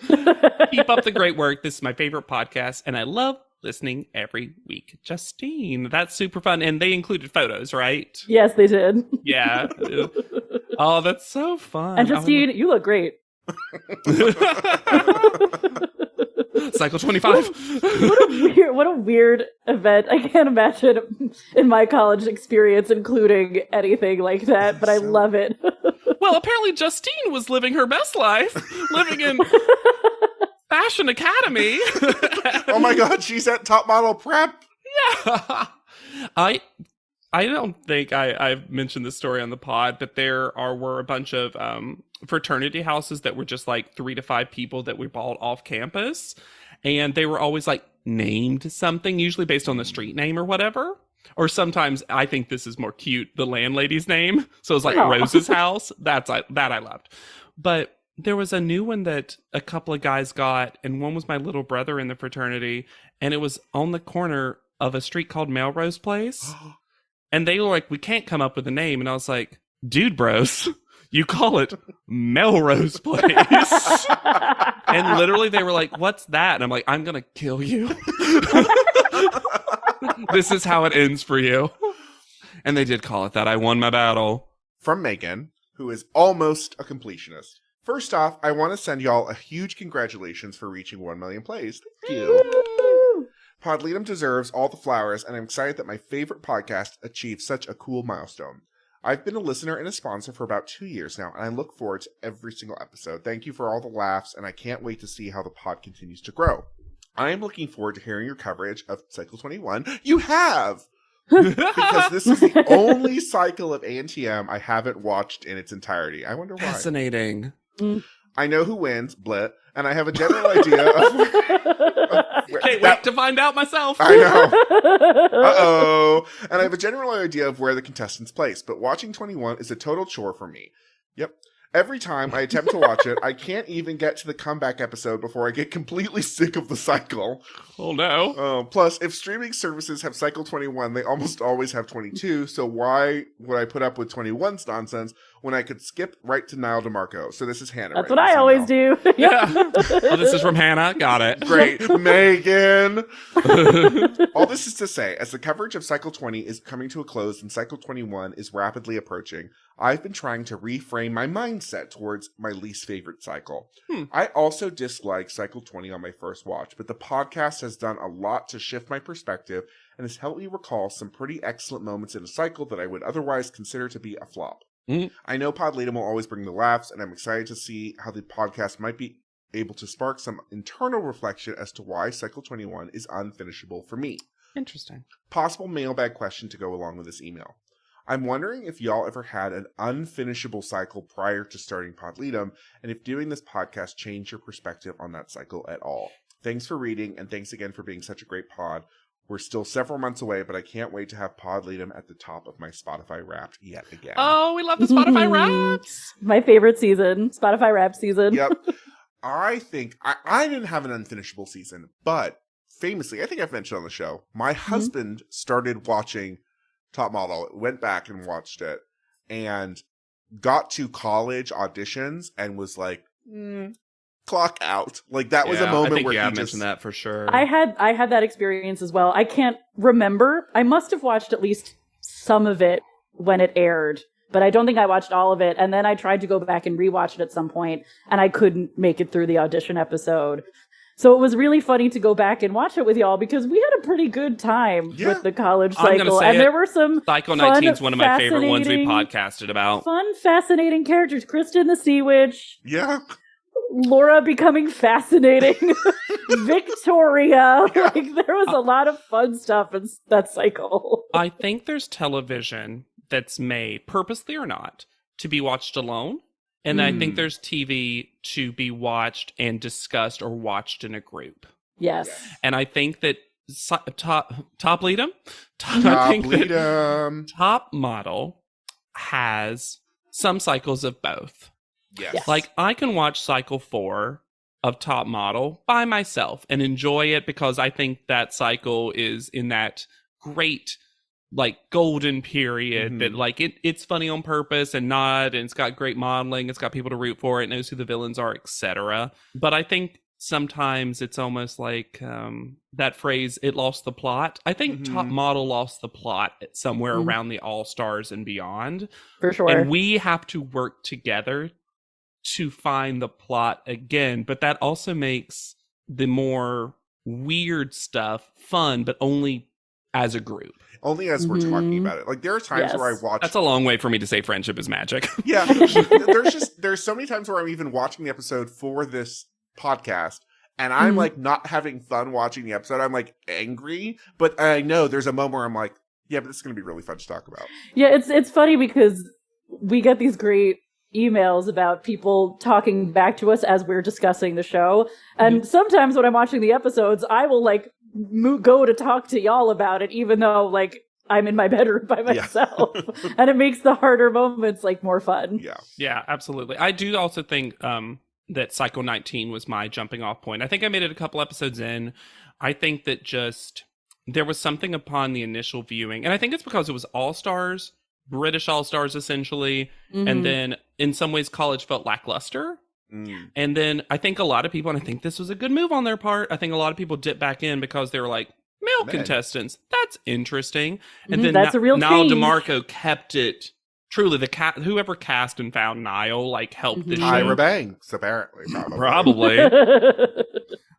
Keep up the great work. This is my favorite podcast, and I love listening every week. Justine, that's super fun. And they included photos, right? Yes, they did. Yeah. Oh, that's so fun. And Justine, you look great. Cycle 25. What a weird event. I can't imagine in my college experience including anything like that, but I love it. Well, apparently Justine was living her best life, living in Fashion Academy. Oh my God, she's at Top Model Prep. Yeah. I don't think I've mentioned this story on the pod, but were a bunch of fraternity houses that were just like 3 to 5 people that we bought off campus. And they were always like named something, usually based on the street name or whatever. Or sometimes I think this is more cute, the landlady's name. So it's like Rose's house. That I loved. But there was a new one that a couple of guys got, and one was my little brother in the fraternity, and it was on the corner of a street called Melrose Place. And they were like, we can't come up with a name. And I was like, dude, bros, you call it Melrose Place. And literally they were like, what's that? And I'm like, I'm going to kill you. This is how it ends for you. And they did call it that. I won my battle. From Megan, who is almost a completionist. First off, I want to send y'all a huge congratulations for reaching 1 million plays. Thank you. Podleadum deserves all the flowers, and I'm excited that my favorite podcast achieved such a cool milestone. I've been a listener and a sponsor for about 2 years now, and I look forward to every single episode. Thank you for all the laughs, and I can't wait to see how the pod continues to grow. I am looking forward to hearing your coverage of Cycle 21. You have! Because this is the only cycle of ANTM I haven't watched in its entirety. I wonder why. Fascinating. I know who wins, Blit, and I have a general idea of Can't wait to find out myself. I know. Uh-oh. And I have a general idea of where the contestants place, but watching 21 is a total chore for me. Yep. Every time I attempt to watch it, I can't even get to the comeback episode before I get completely sick of the cycle. Oh, no. Plus, if streaming services have Cycle 21, they almost always have 22, so why would I put up with 21's nonsense when I could skip right to Niall DeMarco? So this is Hannah. That's what I always do. Yeah. Oh, this is from Hannah. Got it. Great. Megan. All this is to say, as the coverage of Cycle 20 is coming to a close and Cycle 21 is rapidly approaching, I've been trying to reframe my mindset towards my least favorite cycle. I also disliked Cycle 20 on my first watch, but the podcast has done a lot to shift my perspective and has helped me recall some pretty excellent moments in a cycle that I would otherwise consider to be a flop. I know Podleadum will always bring the laughs, and I'm excited to see how the podcast might be able to spark some internal reflection as to why Cycle 21 is unfinishable for me. Interesting. Possible mailbag question to go along with this email. I'm wondering if y'all ever had an unfinishable cycle prior to starting Podleadum, and if doing this podcast changed your perspective on that cycle at all. Thanks for reading, and thanks again for being such a great pod. We're still several months away, but I can't wait to have Podleadum at the top of my Spotify Wrapped yet again. Oh, we love the Spotify Wraps. My favorite season, Spotify Wrapped season. Yep. I think, I didn't have an unfinishable season, but famously, I think I've mentioned on the show, my husband started watching Top Model, went back and watched it, and got to college auditions and was like, clock out. Like, that was a moment I think where you he have just mentioned that for sure. I had that experience as well. I can't remember. I must have watched at least some of it when it aired, but I don't think I watched all of it. And then I tried to go back and rewatch it at some point, and I couldn't make it through the audition episode. So it was really funny to go back and watch it with y'all because we had a pretty good time with the college cycle. And there were some Cycle 19 is one of my favorite ones we podcasted about. Fun, fascinating characters. Kristen the Sea Witch. Yeah. Laura becoming fascinating. Victoria. Yeah. Like, there was a lot of fun stuff in that cycle. I think there's television that's made, purposely or not, to be watched alone. And I think there's TV to be watched and discussed or watched in a group. Yes. And I think that Top LEDOM? Top Model has some cycles of both. Yes. Like, I can watch cycle 4 of Top Model by myself and enjoy it because I think that cycle is in that great, like, golden period that, like, it's funny on purpose and not, and it's got great modeling, it's got people to root for, it knows who the villains are, etc. But I think sometimes it's almost like that phrase, it lost the plot. I think Top Model lost the plot somewhere around the All-Stars and beyond. For sure. And we have to work together to find the plot again. But that also makes the more weird stuff fun, but only as a group. Only as we're talking about it. Like, there are times where I watch... That's a long way for me to say friendship is magic. Yeah. There's so many times where I'm even watching the episode for this podcast, and I'm, like, not having fun watching the episode. I'm, like, angry, but I know there's a moment where I'm like, yeah, but this is going to be really fun to talk about. Yeah, it's funny because we get these great emails about people talking back to us as we're discussing the show. And sometimes when I'm watching the episodes, I will, like, go to talk to y'all about it, even though, like, I'm in my bedroom by myself. And it makes the harder moments, like, more fun. Yeah, absolutely. I do also think that Cycle 19 was my jumping off point. I think I made it a couple episodes in. I think that just there was something upon the initial viewing, and I think it's because it was All-Stars, British All-Stars essentially, and then in some ways college felt lackluster. And then I think a lot of people, and I think this was a good move on their part, I think a lot of people dipped back in because they were like, male contestants, that's interesting. And then that's a real Niall change. DeMarco kept it. Truly, whoever cast and found Niall, like, helped the show. Tyra Banks, apparently. Probably.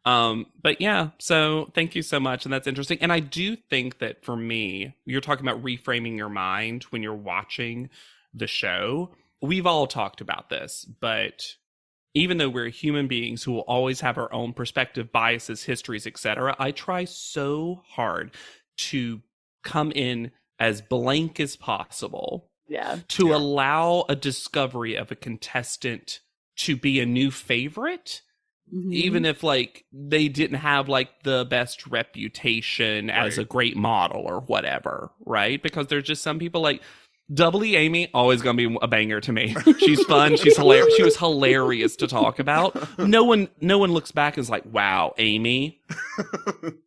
But yeah, so thank you so much. And that's interesting. And I do think that for me, you're talking about reframing your mind when you're watching the show. We've all talked about this, but even though we're human beings who will always have our own perspective, biases, histories, etc., I try so hard to come in as blank as possible to allow a discovery of a contestant to be a new favorite, even if, like, they didn't have, like, the best reputation as a great model or whatever, right? Because there's just some people, like, Doubly Amy, always gonna be a banger to me. She's fun. She's hilarious. She was hilarious to talk about. No one looks back and is like, "Wow, Amy,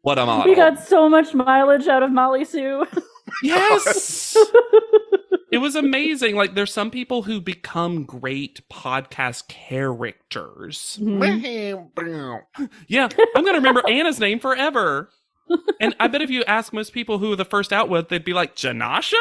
what a model." We got so much mileage out of Molly Sue. Yes, it was amazing. Like, there's some people who become great podcast characters. Yeah, I'm gonna remember Anna's name forever. And I bet if you ask most people who were the first out with, they'd be like, Janasha?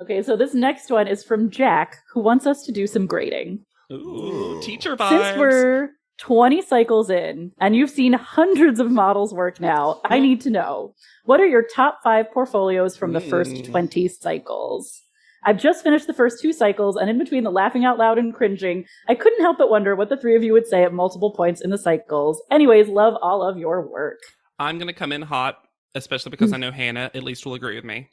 Okay, so this next one is from Jack, who wants us to do some grading. Ooh, teacher vibes. Since we're 20 cycles in, and you've seen hundreds of models work now, I need to know, what are your top 5 portfolios from the first 20 cycles? I've just finished the first 2 cycles, and in between the laughing out loud and cringing, I couldn't help but wonder what the 3 of you would say at multiple points in the cycles. Anyways, love all of your work. I'm going to come in hot, especially because I know Hannah at least will agree with me.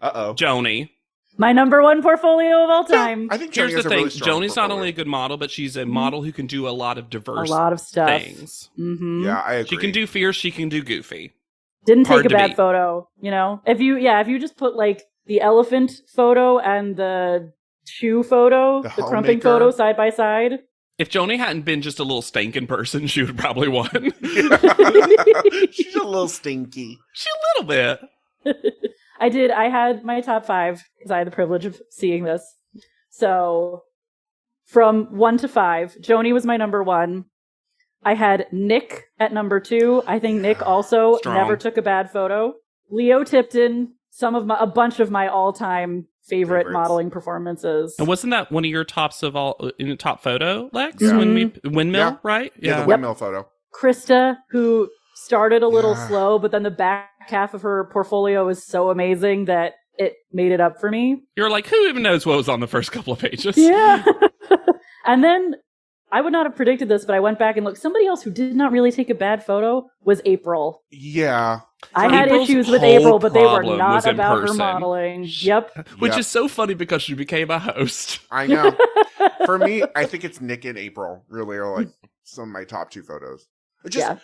Uh-oh. Joni. My number 1 portfolio of all time. I think here's the thing. Really Joni's not only a good model, but she's a model who can do a lot of diverse stuff. Things. Yeah, I agree. She can do fierce, she can do goofy. Didn't take a bad photo, you know? If you just put, like, the elephant photo and the shoe photo, the crumping photo side by side. If Joni hadn't been just a little stinking person, she would probably won. She's a little stinky. She's a little bit. I had my top 5 because I had the privilege of seeing this. So from 1 to 5, Joni was my number 1. I had Nick at number 2. I think Nick also never took a bad photo. Leo Tipton a bunch of my all-time favorite Favorites. modeling performances. And wasn't that one of your tops of all in the top photo, Lex? Yeah. When we windmill, Yeah. right? Yeah, the windmill photo. Krista, who started a little Yeah. slow, but then the back half of her portfolio was so amazing that it made it up for me. You're like, who even knows what was on the first couple of pages? Yeah. And then I would not have predicted this, but I went back and looked. Somebody else who did not really take a bad photo was April. Yeah. I had April's issues with whole April, but they were problem not was in about her person. modeling. Yep. Which Yep. is so funny because she became a host. I know. For me, I think it's Nick and April really are like some of my top 2 photos. Just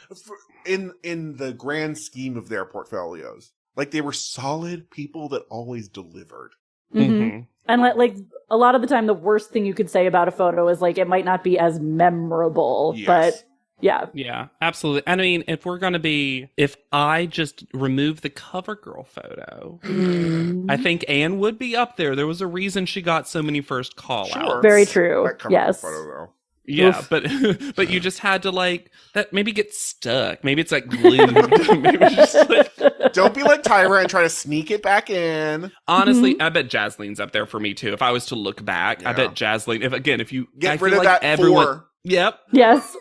in the grand scheme of their portfolios. Like they were solid people that always delivered. Mm-hmm. And like a lot of the time, the worst thing you could say about a photo is like it might not be as memorable, Yes. but yeah. Yeah, absolutely. I mean, if I just remove the cover girl photo, I think Anne would be up there. There was a reason she got so many first call outs. Very true. That cover Yes. photo though. Yeah, Oof. but you just had to like that maybe get stuck. Maybe it's like glued. Maybe it's just like, Don't be like Tyra and try to sneak it back in. honestly, I bet Jasline's up there for me too. If I was to look back, I Yeah. bet Jasline. If you Get I rid feel of like that everyone. 4. Yep. Yes.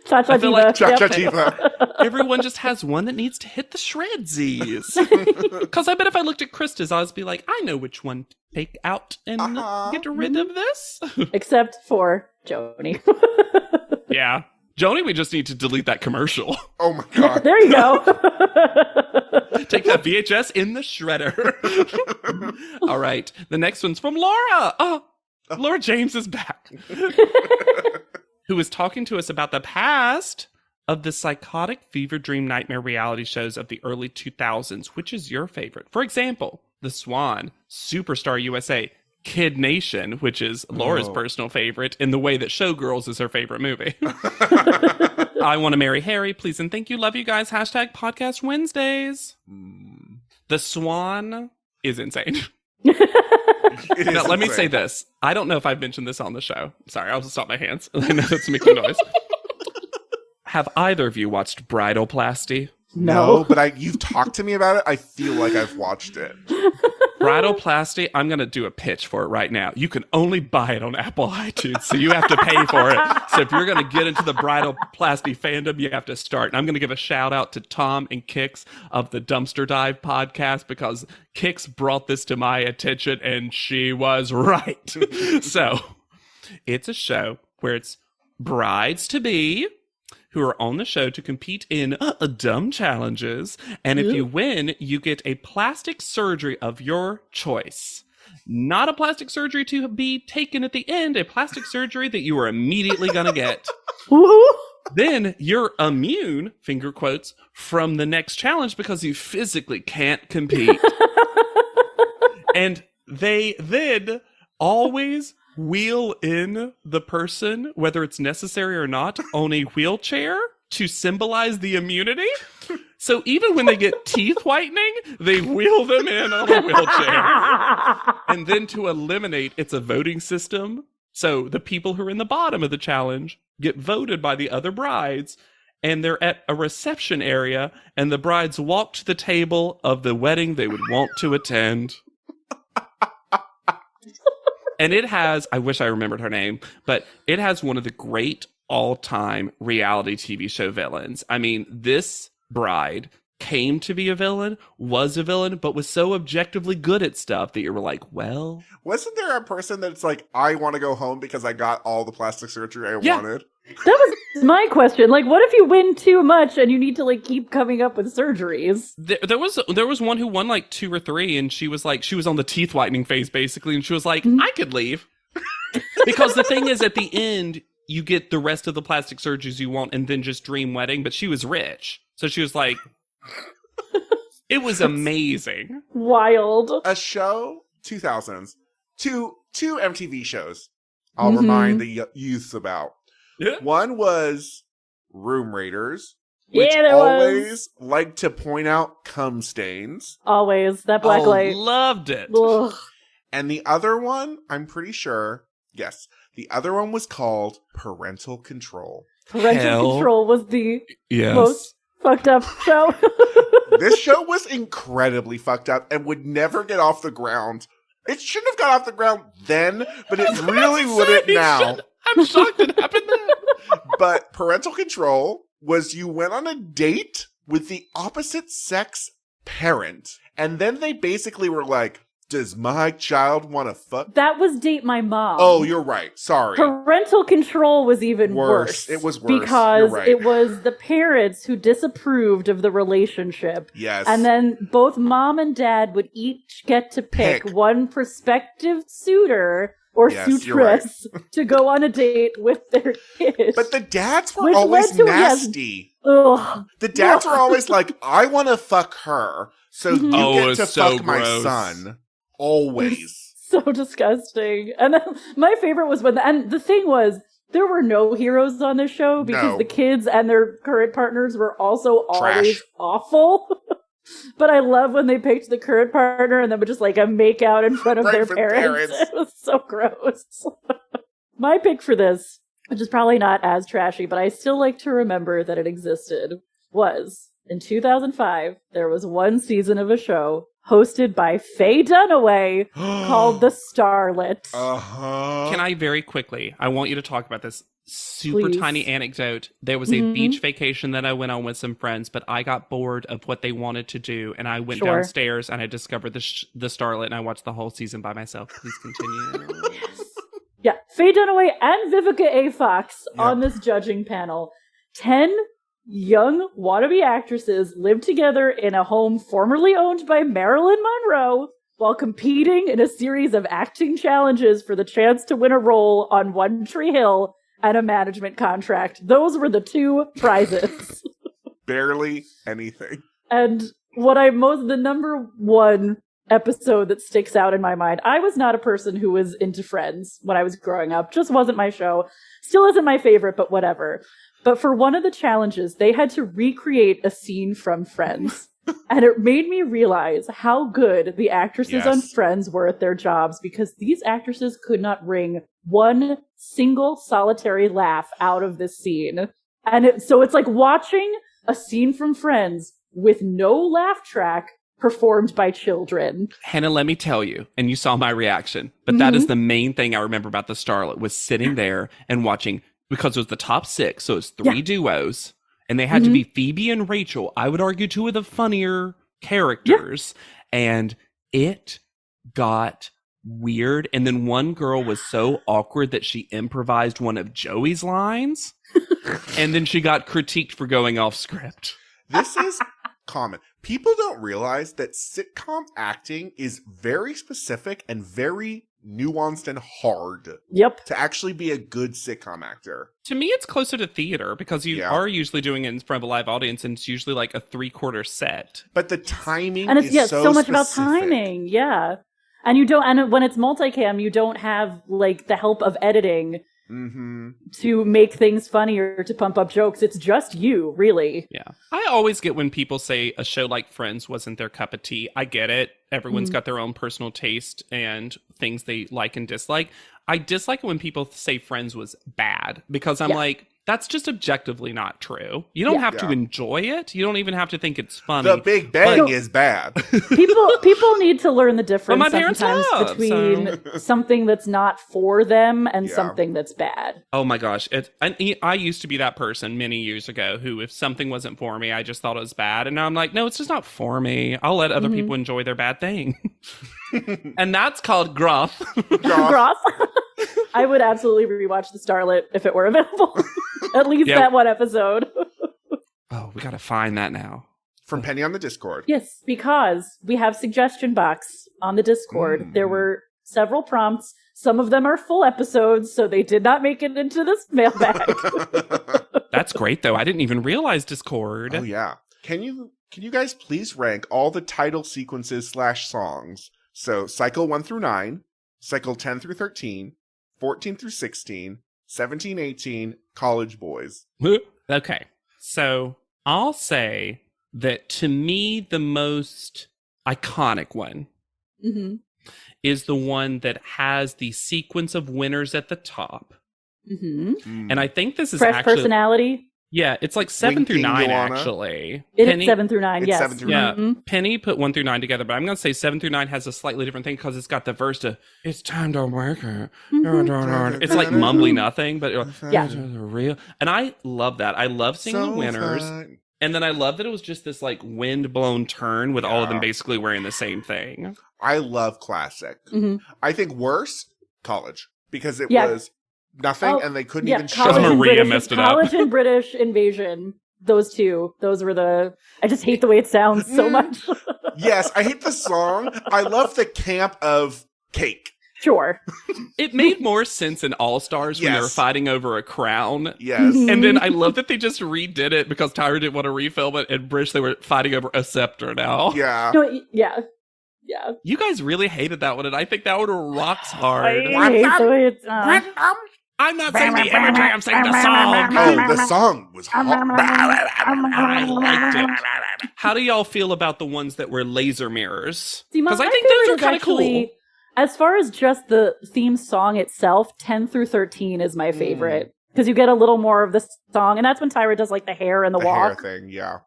Cha-cha I feel diva. like Cha-cha Yep. diva. Everyone just has one that needs to hit the shredsies. Because I bet if I looked at Krista's, I'd be like, I know which one to take out and get rid of this. Except for Joni. Yeah. Joni, we just need to delete that commercial. Oh my god. There you go. Take that VHS in the shredder. All right. The next one's from Laura. Oh, Laura James is back. Who was talking to us about the past of the psychotic fever dream nightmare reality shows of the early 2000s. Which is your favorite? For example, The Swan, Superstar USA, Kid Nation, which is Laura's personal favorite, in the way that Showgirls is her favorite movie. I Want to Marry Harry, please and thank you, love you guys, hashtag Podcast Wednesdays. The Swan is insane. It is Now, let me insane. say this. I don't know if I've mentioned this on the show. Sorry, I'll just stop my hands. I know that's making noise. Have either of you watched Bridalplasty? No, but you've talked to me about it. I feel like I've watched it. Bridalplasty, I'm going to do a pitch for it right now. You can only buy it on Apple iTunes, so you have to pay for it. So if you're going to get into the Bridalplasty fandom, you have to start. And I'm going to give a shout out to Tom and Kix of the Dumpster Dive podcast, because Kix brought this to my attention and she was right. So it's a show where it's brides-to-be who are on the show to compete in dumb challenges. And if you win, you get a plastic surgery of your choice. Not a plastic surgery to be taken at the end, a plastic surgery that you are immediately going to get. Woohoo! Then you're immune, finger quotes, from the next challenge because you physically can't compete. And they then always wheel in the person, whether it's necessary or not, on a wheelchair to symbolize the immunity. So even when they get teeth whitening, they wheel them in on a wheelchair. And then to eliminate, it's a voting system. So the people who are in the bottom of the challenge get voted by the other brides, and they're at a reception area, and the brides walk to the table of the wedding they would want to attend. And it has, I wish I remembered her name, but it has one of the great all-time reality TV show villains. I mean, this bride came to be a villain, was a villain, but was so objectively good at stuff that you were like, well... Wasn't there a person that's like, I want to go home because I got all the plastic surgery I Yeah. wanted? That was my question. Like, what if you win too much and you need to like keep coming up with surgeries? There was one who won like 2 or 3, and she was on the teeth whitening phase basically, and she was like, I could leave. Because the thing is, at the end, you get the rest of the plastic surgeries you want and then just dream wedding, but she was rich. So she was like, it was amazing. Wild. A show, 2000s. Two MTV shows I'll remind the youths about. Yeah. One was Room Raiders, which Yeah, there always like to point out cum stains. Always. That black light. Loved it. Ugh. And the other one, I'm pretty sure, yes, the other one was called Parental Control. Parental Hell. Control was the Yes. most fucked up show. This show was incredibly fucked up and would never get off the ground. It shouldn't have got off the ground then, but it really wouldn't now. I'm shocked it happened then. But parental control was you went on a date with the opposite sex parent, and then they basically were like, does my child want to fuck? That was Date My Mom. Oh, you're right. Sorry. Parental control was even worse. It was worse. Because You're right. it was the parents who disapproved of the relationship. Yes. And then both mom and dad would each get to pick one prospective suitor or suitress to go on a date with their kids. But the dads were always nasty. The dads were always like, I want to fuck her, so you get to fuck my son. Always. So disgusting. And then my favorite was and the thing was, there were no heroes on this show because the kids and their current partners were also always awful. But I love when they picked the current partner and then would just like make out in front of their parents. It was so gross. My pick for this, which is probably not as trashy, but I still like to remember that it existed, was in 2005, there was one season of a show hosted by Faye Dunaway called The Starlet. Can I very quickly, I want you to talk about this super tiny anecdote. There was a beach vacation that I went on with some friends, but I got bored of what they wanted to do, and I went downstairs and I discovered the Starlet, and I watched the whole season by myself. Please continue. Yeah, Faye Dunaway and Vivica A. Fox on this judging panel. 10 young wannabe actresses lived together in a home formerly owned by Marilyn Monroe while competing in a series of acting challenges for the chance to win a role on One Tree Hill and a management contract. Those were the two prizes. Barely anything. And the number one episode that sticks out in my mind, I was not a person who was into Friends when I was growing up. Just wasn't my show. Still isn't my favorite, but whatever. But for one of the challenges, they had to recreate a scene from Friends. And it made me realize how good the actresses on Friends were at their jobs, because these actresses could not wring one single solitary laugh out of this scene. And so it's like watching a scene from Friends with no laugh track performed by children. Hannah, let me tell you, and you saw my reaction, but that is the main thing I remember about The Starlet, was sitting there and watching, because it was the top 6, so it's 3 duos, and they had to be Phoebe and Rachel. I would argue 2 of the funnier characters, and it got weird. And then one girl was so awkward that she improvised one of Joey's lines, and then she got critiqued for going off script. This is common. People don't realize that sitcom acting is very specific and very nuanced and hard. Yep. To actually be a good sitcom actor. To me, it's closer to theater, because you are usually doing it in front of a live audience, and it's usually like a 3/4 set. But the timing and it's, is so much specific. about timing. Yeah. And when it's multicam, you don't have like the help of editing to make things funnier, to pump up jokes. It's just you, really. Yeah. I always get when people say a show like Friends wasn't their cup of tea. I get it. Everyone's got their own personal taste and things they like and dislike. I dislike it when people say Friends was bad, because I'm like, that's just objectively not true. You don't have to enjoy it. You don't even have to think it's funny. The Big Bang is bad. People need to learn the difference my parents sometimes between something that's not for them and something that's bad. Oh my gosh. I used to be that person many years ago who, if something wasn't for me, I just thought it was bad. And now I'm like, no, it's just not for me. I'll let other people enjoy their bad thing. And that's called gruff. Groff. I would absolutely rewatch The Starlet if it were available. At least that one episode. Oh, we gotta find that now. From Penny on the Discord. Yes, because we have suggestion box on the Discord. There were several prompts. Some of them are full episodes, so they did not make it into this mailbag. That's great, though. I didn't even realize Discord. Oh, yeah. Can you guys please rank all the title sequences / songs? So, cycle 1 through 9, cycle 10 through 13, 14 through 16, 17, 18, College Boys. Okay. So I'll say that to me, the most iconic one is the one that has the sequence of winners at the top. And I think this is Fresh personality. Yeah, it's like 7 through Winking 9, Joanna. actually. It is 7 through 9, It's yes. 7 through Yeah, 9. Penny put 1 through 9 together, but I'm going to say 7 through 9 has a slightly different thing because it's got the verse to, it's time to work it. It's like mumbly nothing, but Yeah. real. And I love that. I love seeing the winners. Fun. And then I love that it was just this like wind-blown turn with all of them Yeah. basically wearing the same thing. I love classic. Mhm. I think worse, college. Because it Yeah. was nothing Oh, and they couldn't yeah, even college show Maria and British, messed it up. College and British Invasion. Those two. Those were the... I just hate the way it sounds so much. Yes, I hate the song. I love the camp of cake. Sure. It made more sense in All Stars when they were Yes. fighting over a crown. Yes. And then I love that they just redid it because Tyra didn't want to refilm it, and British, they were fighting over a scepter now. Yeah. No, yeah. Yeah. You guys really hated that one, and I think that one rocks hard. I hate the way it's... I'm not saying the imagery, I'm saying the song. Oh, the song was hot. I liked it. How do y'all feel about the ones that were laser mirrors? See, Because my I think those favorite are is kind of cool. actually, as far as just the theme song itself, 10 through 13 is my favorite. Because you get a little more of the song, and that's when Tyra does like the hair and the The walk. hair thing, yeah.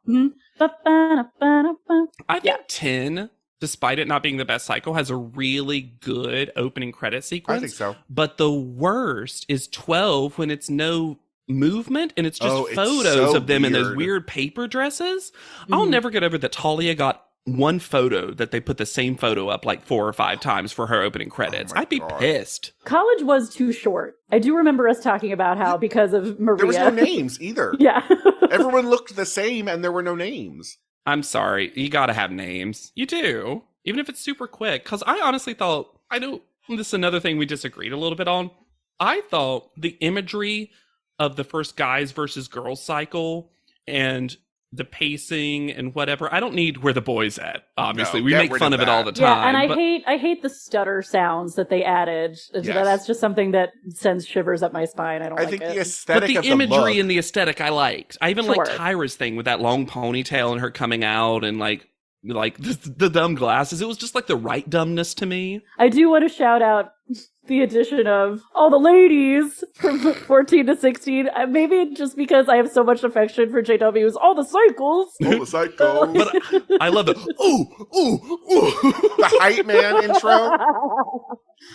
I think 10, despite it not being the best cycle, has a really good opening credit sequence. I think so. But the worst is 12 when it's no movement and it's just Oh, it's photos so of them in those weird. weird paper dresses. I'll never get over that Talia got one photo that they put the same photo up like 4 or 5 times for her opening credits. my I'd be God. pissed. College was too short. I do remember us talking about how because of Maria. There was no names either. Yeah. Everyone looked the same and there were no names. I'm sorry. You gotta have names. You do. Even if it's super quick. Because I honestly thought, I know this is another thing we disagreed a little bit on. I thought the imagery of the first guys versus girls cycle and the pacing and whatever. I don't need where the boys at. Obviously, No, we get make rid fun of of it all that. the time. Yeah, and I but hate the stutter sounds that they added. Yes. That's just something that sends shivers up my spine. I don't I like think it. the But aesthetic the of the imagery look. and the aesthetic I liked. I even Sure. liked Tyra's thing with that long ponytail and her coming out and like the dumb glasses. It was just like the right dumbness to me. I do want to shout out the addition of all the ladies from 14 to 16. Maybe just because I have so much affection for JW's all the cycles. Oh, the psycho. But I love it. Ooh. The hype man intro.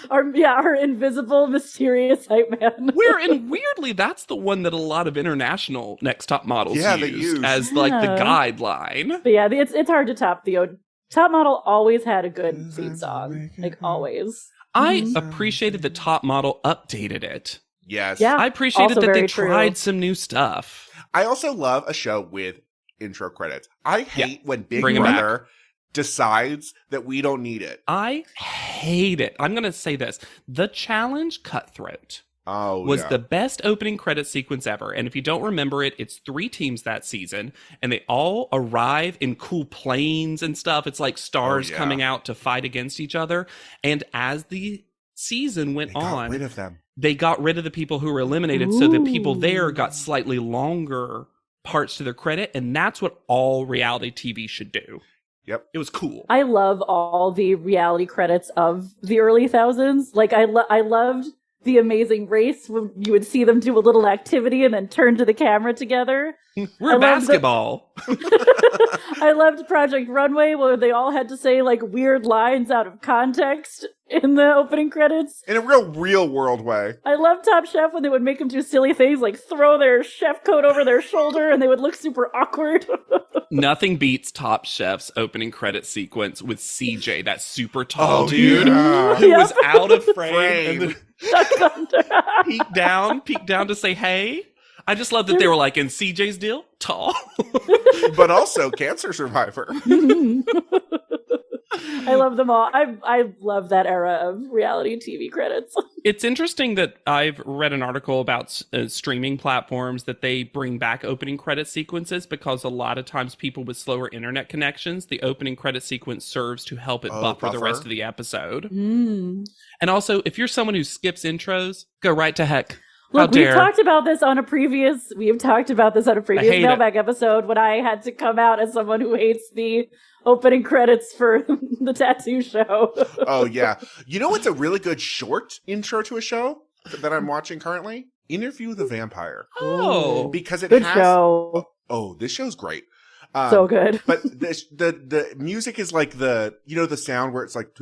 Our invisible, mysterious hype man. Weirdly, that's the one that a lot of international Next Top models They used use. as like the Yeah. guideline. But yeah, it's hard to top Theo. Top Model always had a good theme song. Like, always. I appreciated the Top Model updated it. Yes. Yeah. I appreciated Also that they very true. tried some new stuff. I also love a show with intro credits. I hate when Big Bring 'em back. Brother decides that we don't need it. I hate it. I'm going to say this. The Challenge Cutthroat Oh, was yeah. the best opening credit sequence ever. And if you don't remember it, it's 3 teams that season, and they all arrive in cool planes and stuff. It's like stars Oh, yeah. coming out to fight against each other. And as the season went They got on, rid of them. they got rid of the people who were eliminated. So the people there Ooh. got slightly longer parts to their credit. And that's what all reality TV should do. Yep. It was cool. I love all the reality credits of the early thousands. Like, I loved The Amazing Race when you would see them do a little activity and then turn to the camera together. We're I love basketball. I loved Project Runway where they all had to say like weird lines out of context in the opening credits. In a real world way. I loved Top Chef when they would make them do silly things like throw their chef coat over their shoulder and they would look super awkward. Nothing beats Top Chef's opening credit sequence with CJ, that super tall Oh, dude yeah. who Yep. was out of frame and then Duck Thunder. peeked down to say hey. I just love that they were like, in CJ's deal, tall. But also cancer survivor. I love them all. I love that era of reality TV credits. It's interesting that I've read an article about streaming platforms that they bring back opening credit sequences because a lot of times people with slower internet connections, the opening credit sequence serves to help it buffer the rest of the episode. Mm. And also, if you're someone who skips intros, go right to heck. Look, How we've dare. talked about this on a previous hate mailbag episode when I had to come out as someone who hates the opening credits for the tattoo show. Oh, yeah. You know what's a really good short intro to a show? that I'm watching currently, Interview with a Vampire. Oh. Because it Good has... show. Oh, this show's great. So good. But the music is like the sound where it's like,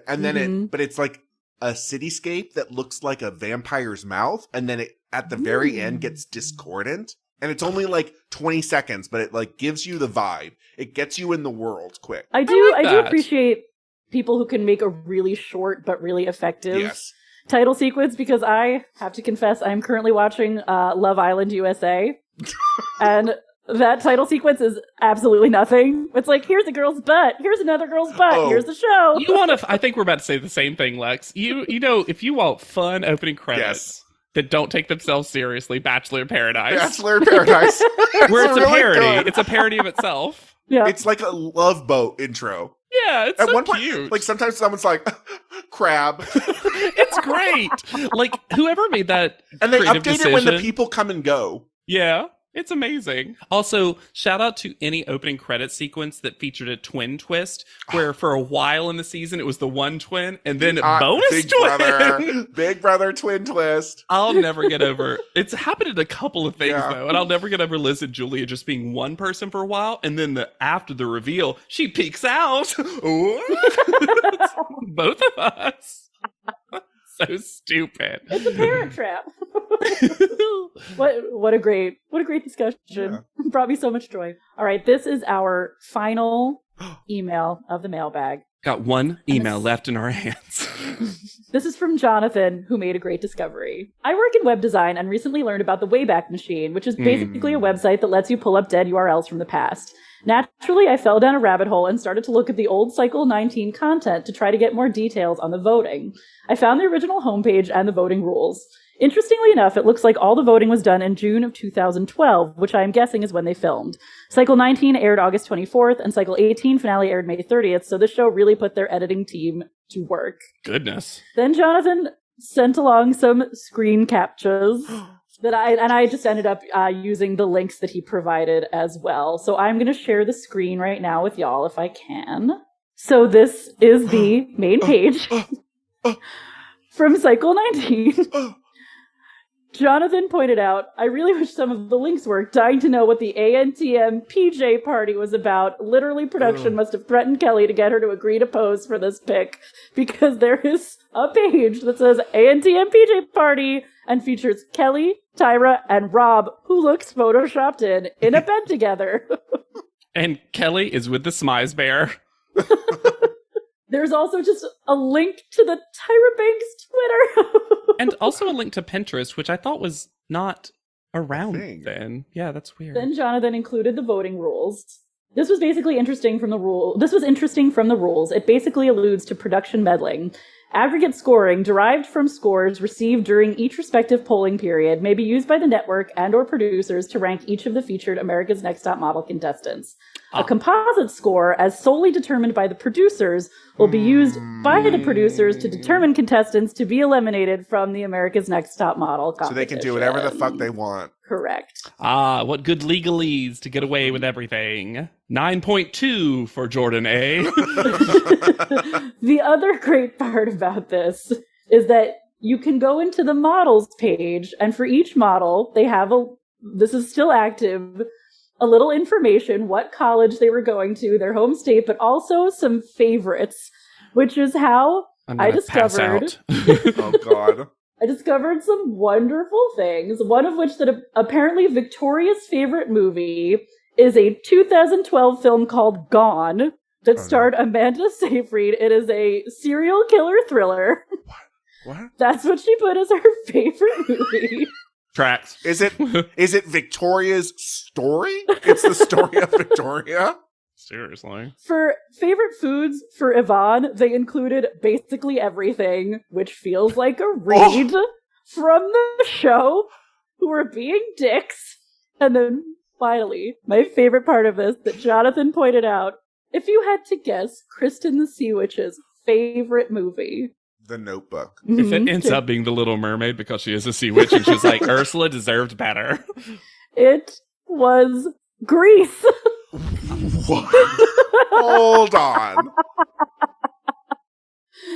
and then but it's like a cityscape that looks like a vampire's mouth. And then it, at the very end, gets discordant. And it's only like 20 seconds, but it like gives you the vibe. It gets you in the world quick. I do appreciate people who can make a really short but really effective title sequence, because I have to confess I'm currently watching Love Island USA. And that title sequence is absolutely nothing. It's like, here's a girl's butt, here's another girl's butt, here's the show. You want to? I think we're about to say the same thing, Lex. You know, if you want fun opening credits that don't take themselves seriously, Bachelor in Paradise. Bachelor in Paradise. Where it's really a parody. Good. It's a parody of itself. Yeah. It's like a Love Boat intro. Yeah, it's At so one point, cute. like sometimes someone's like, crab. It's great. Like, whoever made that And they creative update decision, it when the people come and go. Yeah, it's amazing. Also, shout out to any opening credit sequence that featured a twin twist, where for a while in the season it was the one twin, and then bonus Big twin. Brother, Big Brother twin twist. I'll never get over. It's happened in a couple of things though, and I'll never get over Liz and Julia just being one person for a while, and then after the reveal, she peeks out. Both of us. So stupid. It's a parent trap. What a great discussion. Yeah. Brought me so much joy. All right, this is our final email of the mailbag. Got one email left in our hands. This is from Jonathan, who made a great discovery. I work in web design and recently learned about the Wayback Machine, which is basically a website that lets you pull up dead URLs from the past. Naturally, I fell down a rabbit hole and started to look at the old Cycle 19 content to try to get more details on the voting. I found the original homepage and the voting rules. Interestingly enough, it looks like all the voting was done in June of 2012, which I am guessing is when they filmed. Cycle 19 aired August 24th, and Cycle 18 finale aired May 30th, so this show really put their editing team to work. Goodness. Then Jonathan sent along some screen captures that I just ended up using the links that he provided as well. So I'm going to share the screen right now with y'all if I can. So this is the main page from Cycle 19. Jonathan pointed out, I really wish some of the links worked, dying to know what the ANTM PJ party was about. Literally, production must have threatened Kelly to get her to agree to pose for this pic, because there is a page that says ANTM PJ party and features Kelly, Tyra, and Rob, who looks photoshopped in a bed together. And Kelly is with the Smize Bear. There's also just a link to the Tyra Banks Twitter. And also a link to Pinterest, which I thought was not around then. Yeah, that's weird. Then Jonathan included the voting rules. This was interesting from the rules. It basically alludes to production meddling. Aggregate scoring derived from scores received during each respective polling period may be used by the network and or producers to rank each of the featured America's Next Top Model contestants. A composite score, as solely determined by the producers, will be used by the producers to determine contestants to be eliminated from the America's Next Top Model competition. So they can do whatever the fuck they want. Correct. What good legalese to get away with everything. 9.2 for Jordan A. The other great part about this is that you can go into the models page, and for each model, they have this is still active, a little information, what college they were going to, their home state, but also some favorites, which is how I discovered. Oh, God. I discovered some wonderful things, one of which that apparently Victoria's favorite movie is a 2012 film called Gone that starred Amanda Seyfried. It is a serial killer thriller. What? That's what she put as her favorite movie. Tracks. Is it Victoria's story? It's the story of Victoria? Seriously. For favorite foods for Yvonne, they included basically everything, which feels like a read from the show, who were being dicks. And then finally, my favorite part of this that Jonathan pointed out, if you had to guess Kristen the Sea Witch's favorite movie. The Notebook. If it ends up being The Little Mermaid because she is a sea witch and she's like, Ursula deserved better. It was Grease. What? Hold on.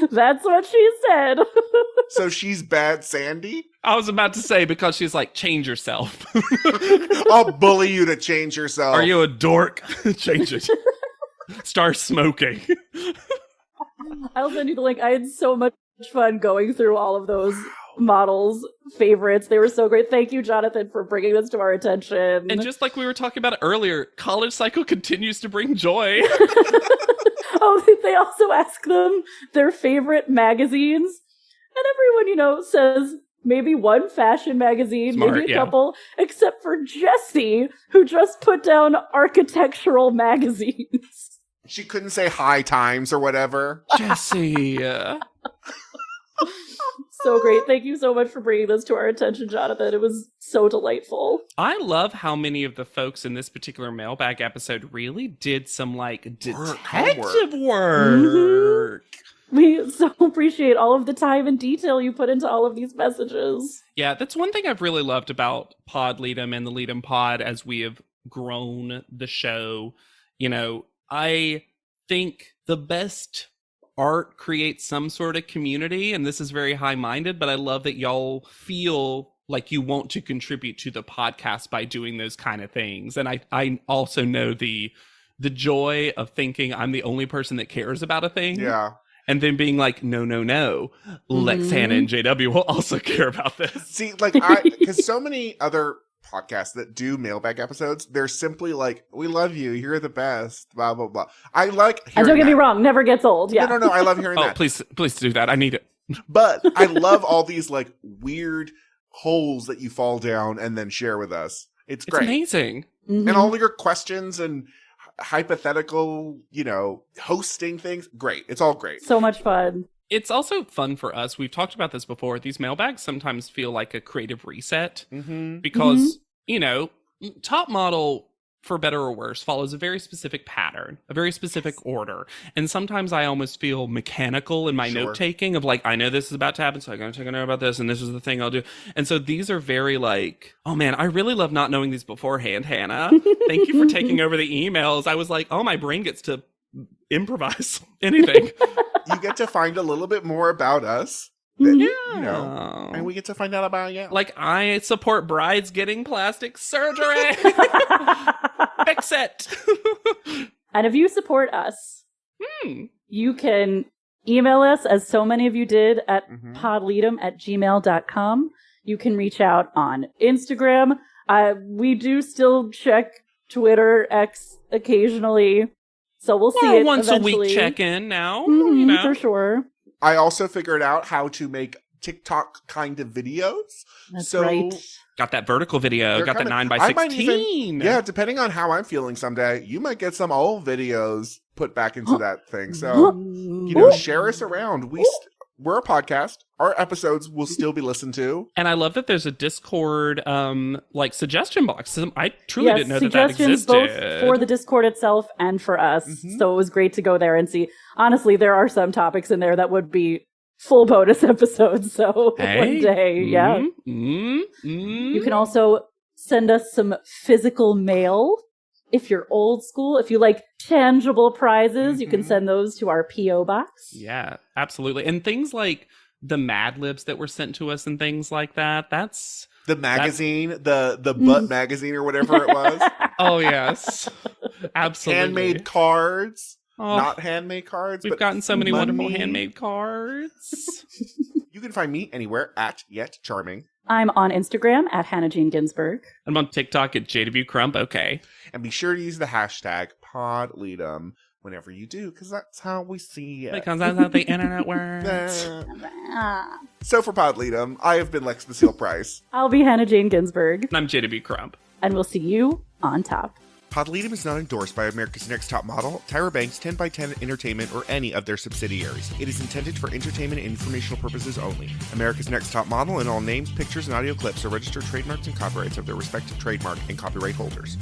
That's what she said. So she's bad Sandy? I was about to say, because she's like, change yourself. I'll bully you to change yourself. Are you a dork? Change it. Start smoking. I'll send you the link. I had so much fun going through all of those models' favorites. They were so great. Thank you, Jonathan, for bringing this to our attention. And just like we were talking about earlier, College Cycle continues to bring joy. Oh, they also ask them their favorite magazines. And everyone, says maybe one fashion magazine, Smart, maybe a couple, except for Jessie, who just put down architectural magazines. She couldn't say High Times or whatever. Jessie. So great. Thank you so much for bringing this to our attention, Jonathan. It was so delightful. I love how many of the folks in this particular mailbag episode really did some detective work. We so appreciate all of the time and detail you put into all of these messages. Yeah, that's one thing I've really loved about Pod LEDOM and the LEDOM Pod as we have grown the show. I think the best art creates some sort of community, and this is very high-minded, but I love that y'all feel like you want to contribute to the podcast by doing those kind of things. And I also know the joy of thinking I'm the only person that cares about a thing. Yeah. And then being like, no. Lex, Hannah, and JW will also care about this. See, because so many other podcasts that do mailbag episodes, they're simply like, we love you, you're the best, blah, blah, blah. I like hearing And don't get that. me wrong, never gets old. Yeah. No, I love hearing that. Please do that. I need it. But I love all these weird holes that you fall down and then share with us. It's great. Amazing. Mm-hmm. And all your questions and hypothetical, hosting things, great. It's all great. So much fun. It's also fun for us. We've talked about this before. These mailbags sometimes feel like a creative reset because, Top Model, for better or worse, follows a very specific pattern, a very specific order. And sometimes I almost feel mechanical in my note taking of I know this is about to happen, so I'm going to take a note about this, and this is the thing I'll do. And so these are very oh man, I really love not knowing these beforehand, Hannah. Thank you for taking over the emails. I was like, oh, my brain gets to improvise anything. You get to find a little bit more about us. And we get to find out about you. I support brides getting plastic surgery. Fix it. And if you support us, you can email us, as so many of you did, at podledom@gmail.com. You can reach out on Instagram. We do still check Twitter, X occasionally. So we'll see it once eventually. a week check-in now. For sure. I also figured out how to make TikTok kind of videos. That's right. Got that vertical video. Got coming. that 9x16. Depending on how I'm feeling someday, you might get some old videos put back into that thing. So, share us around. We're a podcast. Our episodes will still be listened to. And I love that there's a Discord suggestion box. I truly didn't know that existed. Both for the Discord itself and for us. So it was great to go there and see. Honestly, there are some topics in there that would be full bonus episodes. So one day, You can also send us some physical mail. If you're old school, if you like tangible prizes, you can send those to our P.O. box. Yeah, absolutely. And things like the Mad Libs that were sent to us and things like that. That's the magazine, the Butt magazine or whatever it was. Oh, yes. Absolutely. Handmade cards. Not handmade cards. We've gotten so many wonderful handmade cards. You can find me anywhere at Yet Charming. I'm on Instagram at Hannah Jean Ginsburg. I'm on TikTok at JW Crump. Okay. And be sure to use the hashtag PodLEDOM whenever you do, because that's how we see it. Because that's how the internet works. So for PodLEDOM, I have been Lex Basile Price. I'll be Hannah Jane Ginsburg. And I'm JW Crump. And we'll see you on top. PodLEDOM is not endorsed by America's Next Top Model, Tyra Banks, 10x10 Entertainment, or any of their subsidiaries. It is intended for entertainment and informational purposes only. America's Next Top Model and all names, pictures, and audio clips are registered trademarks and copyrights of their respective trademark and copyright holders.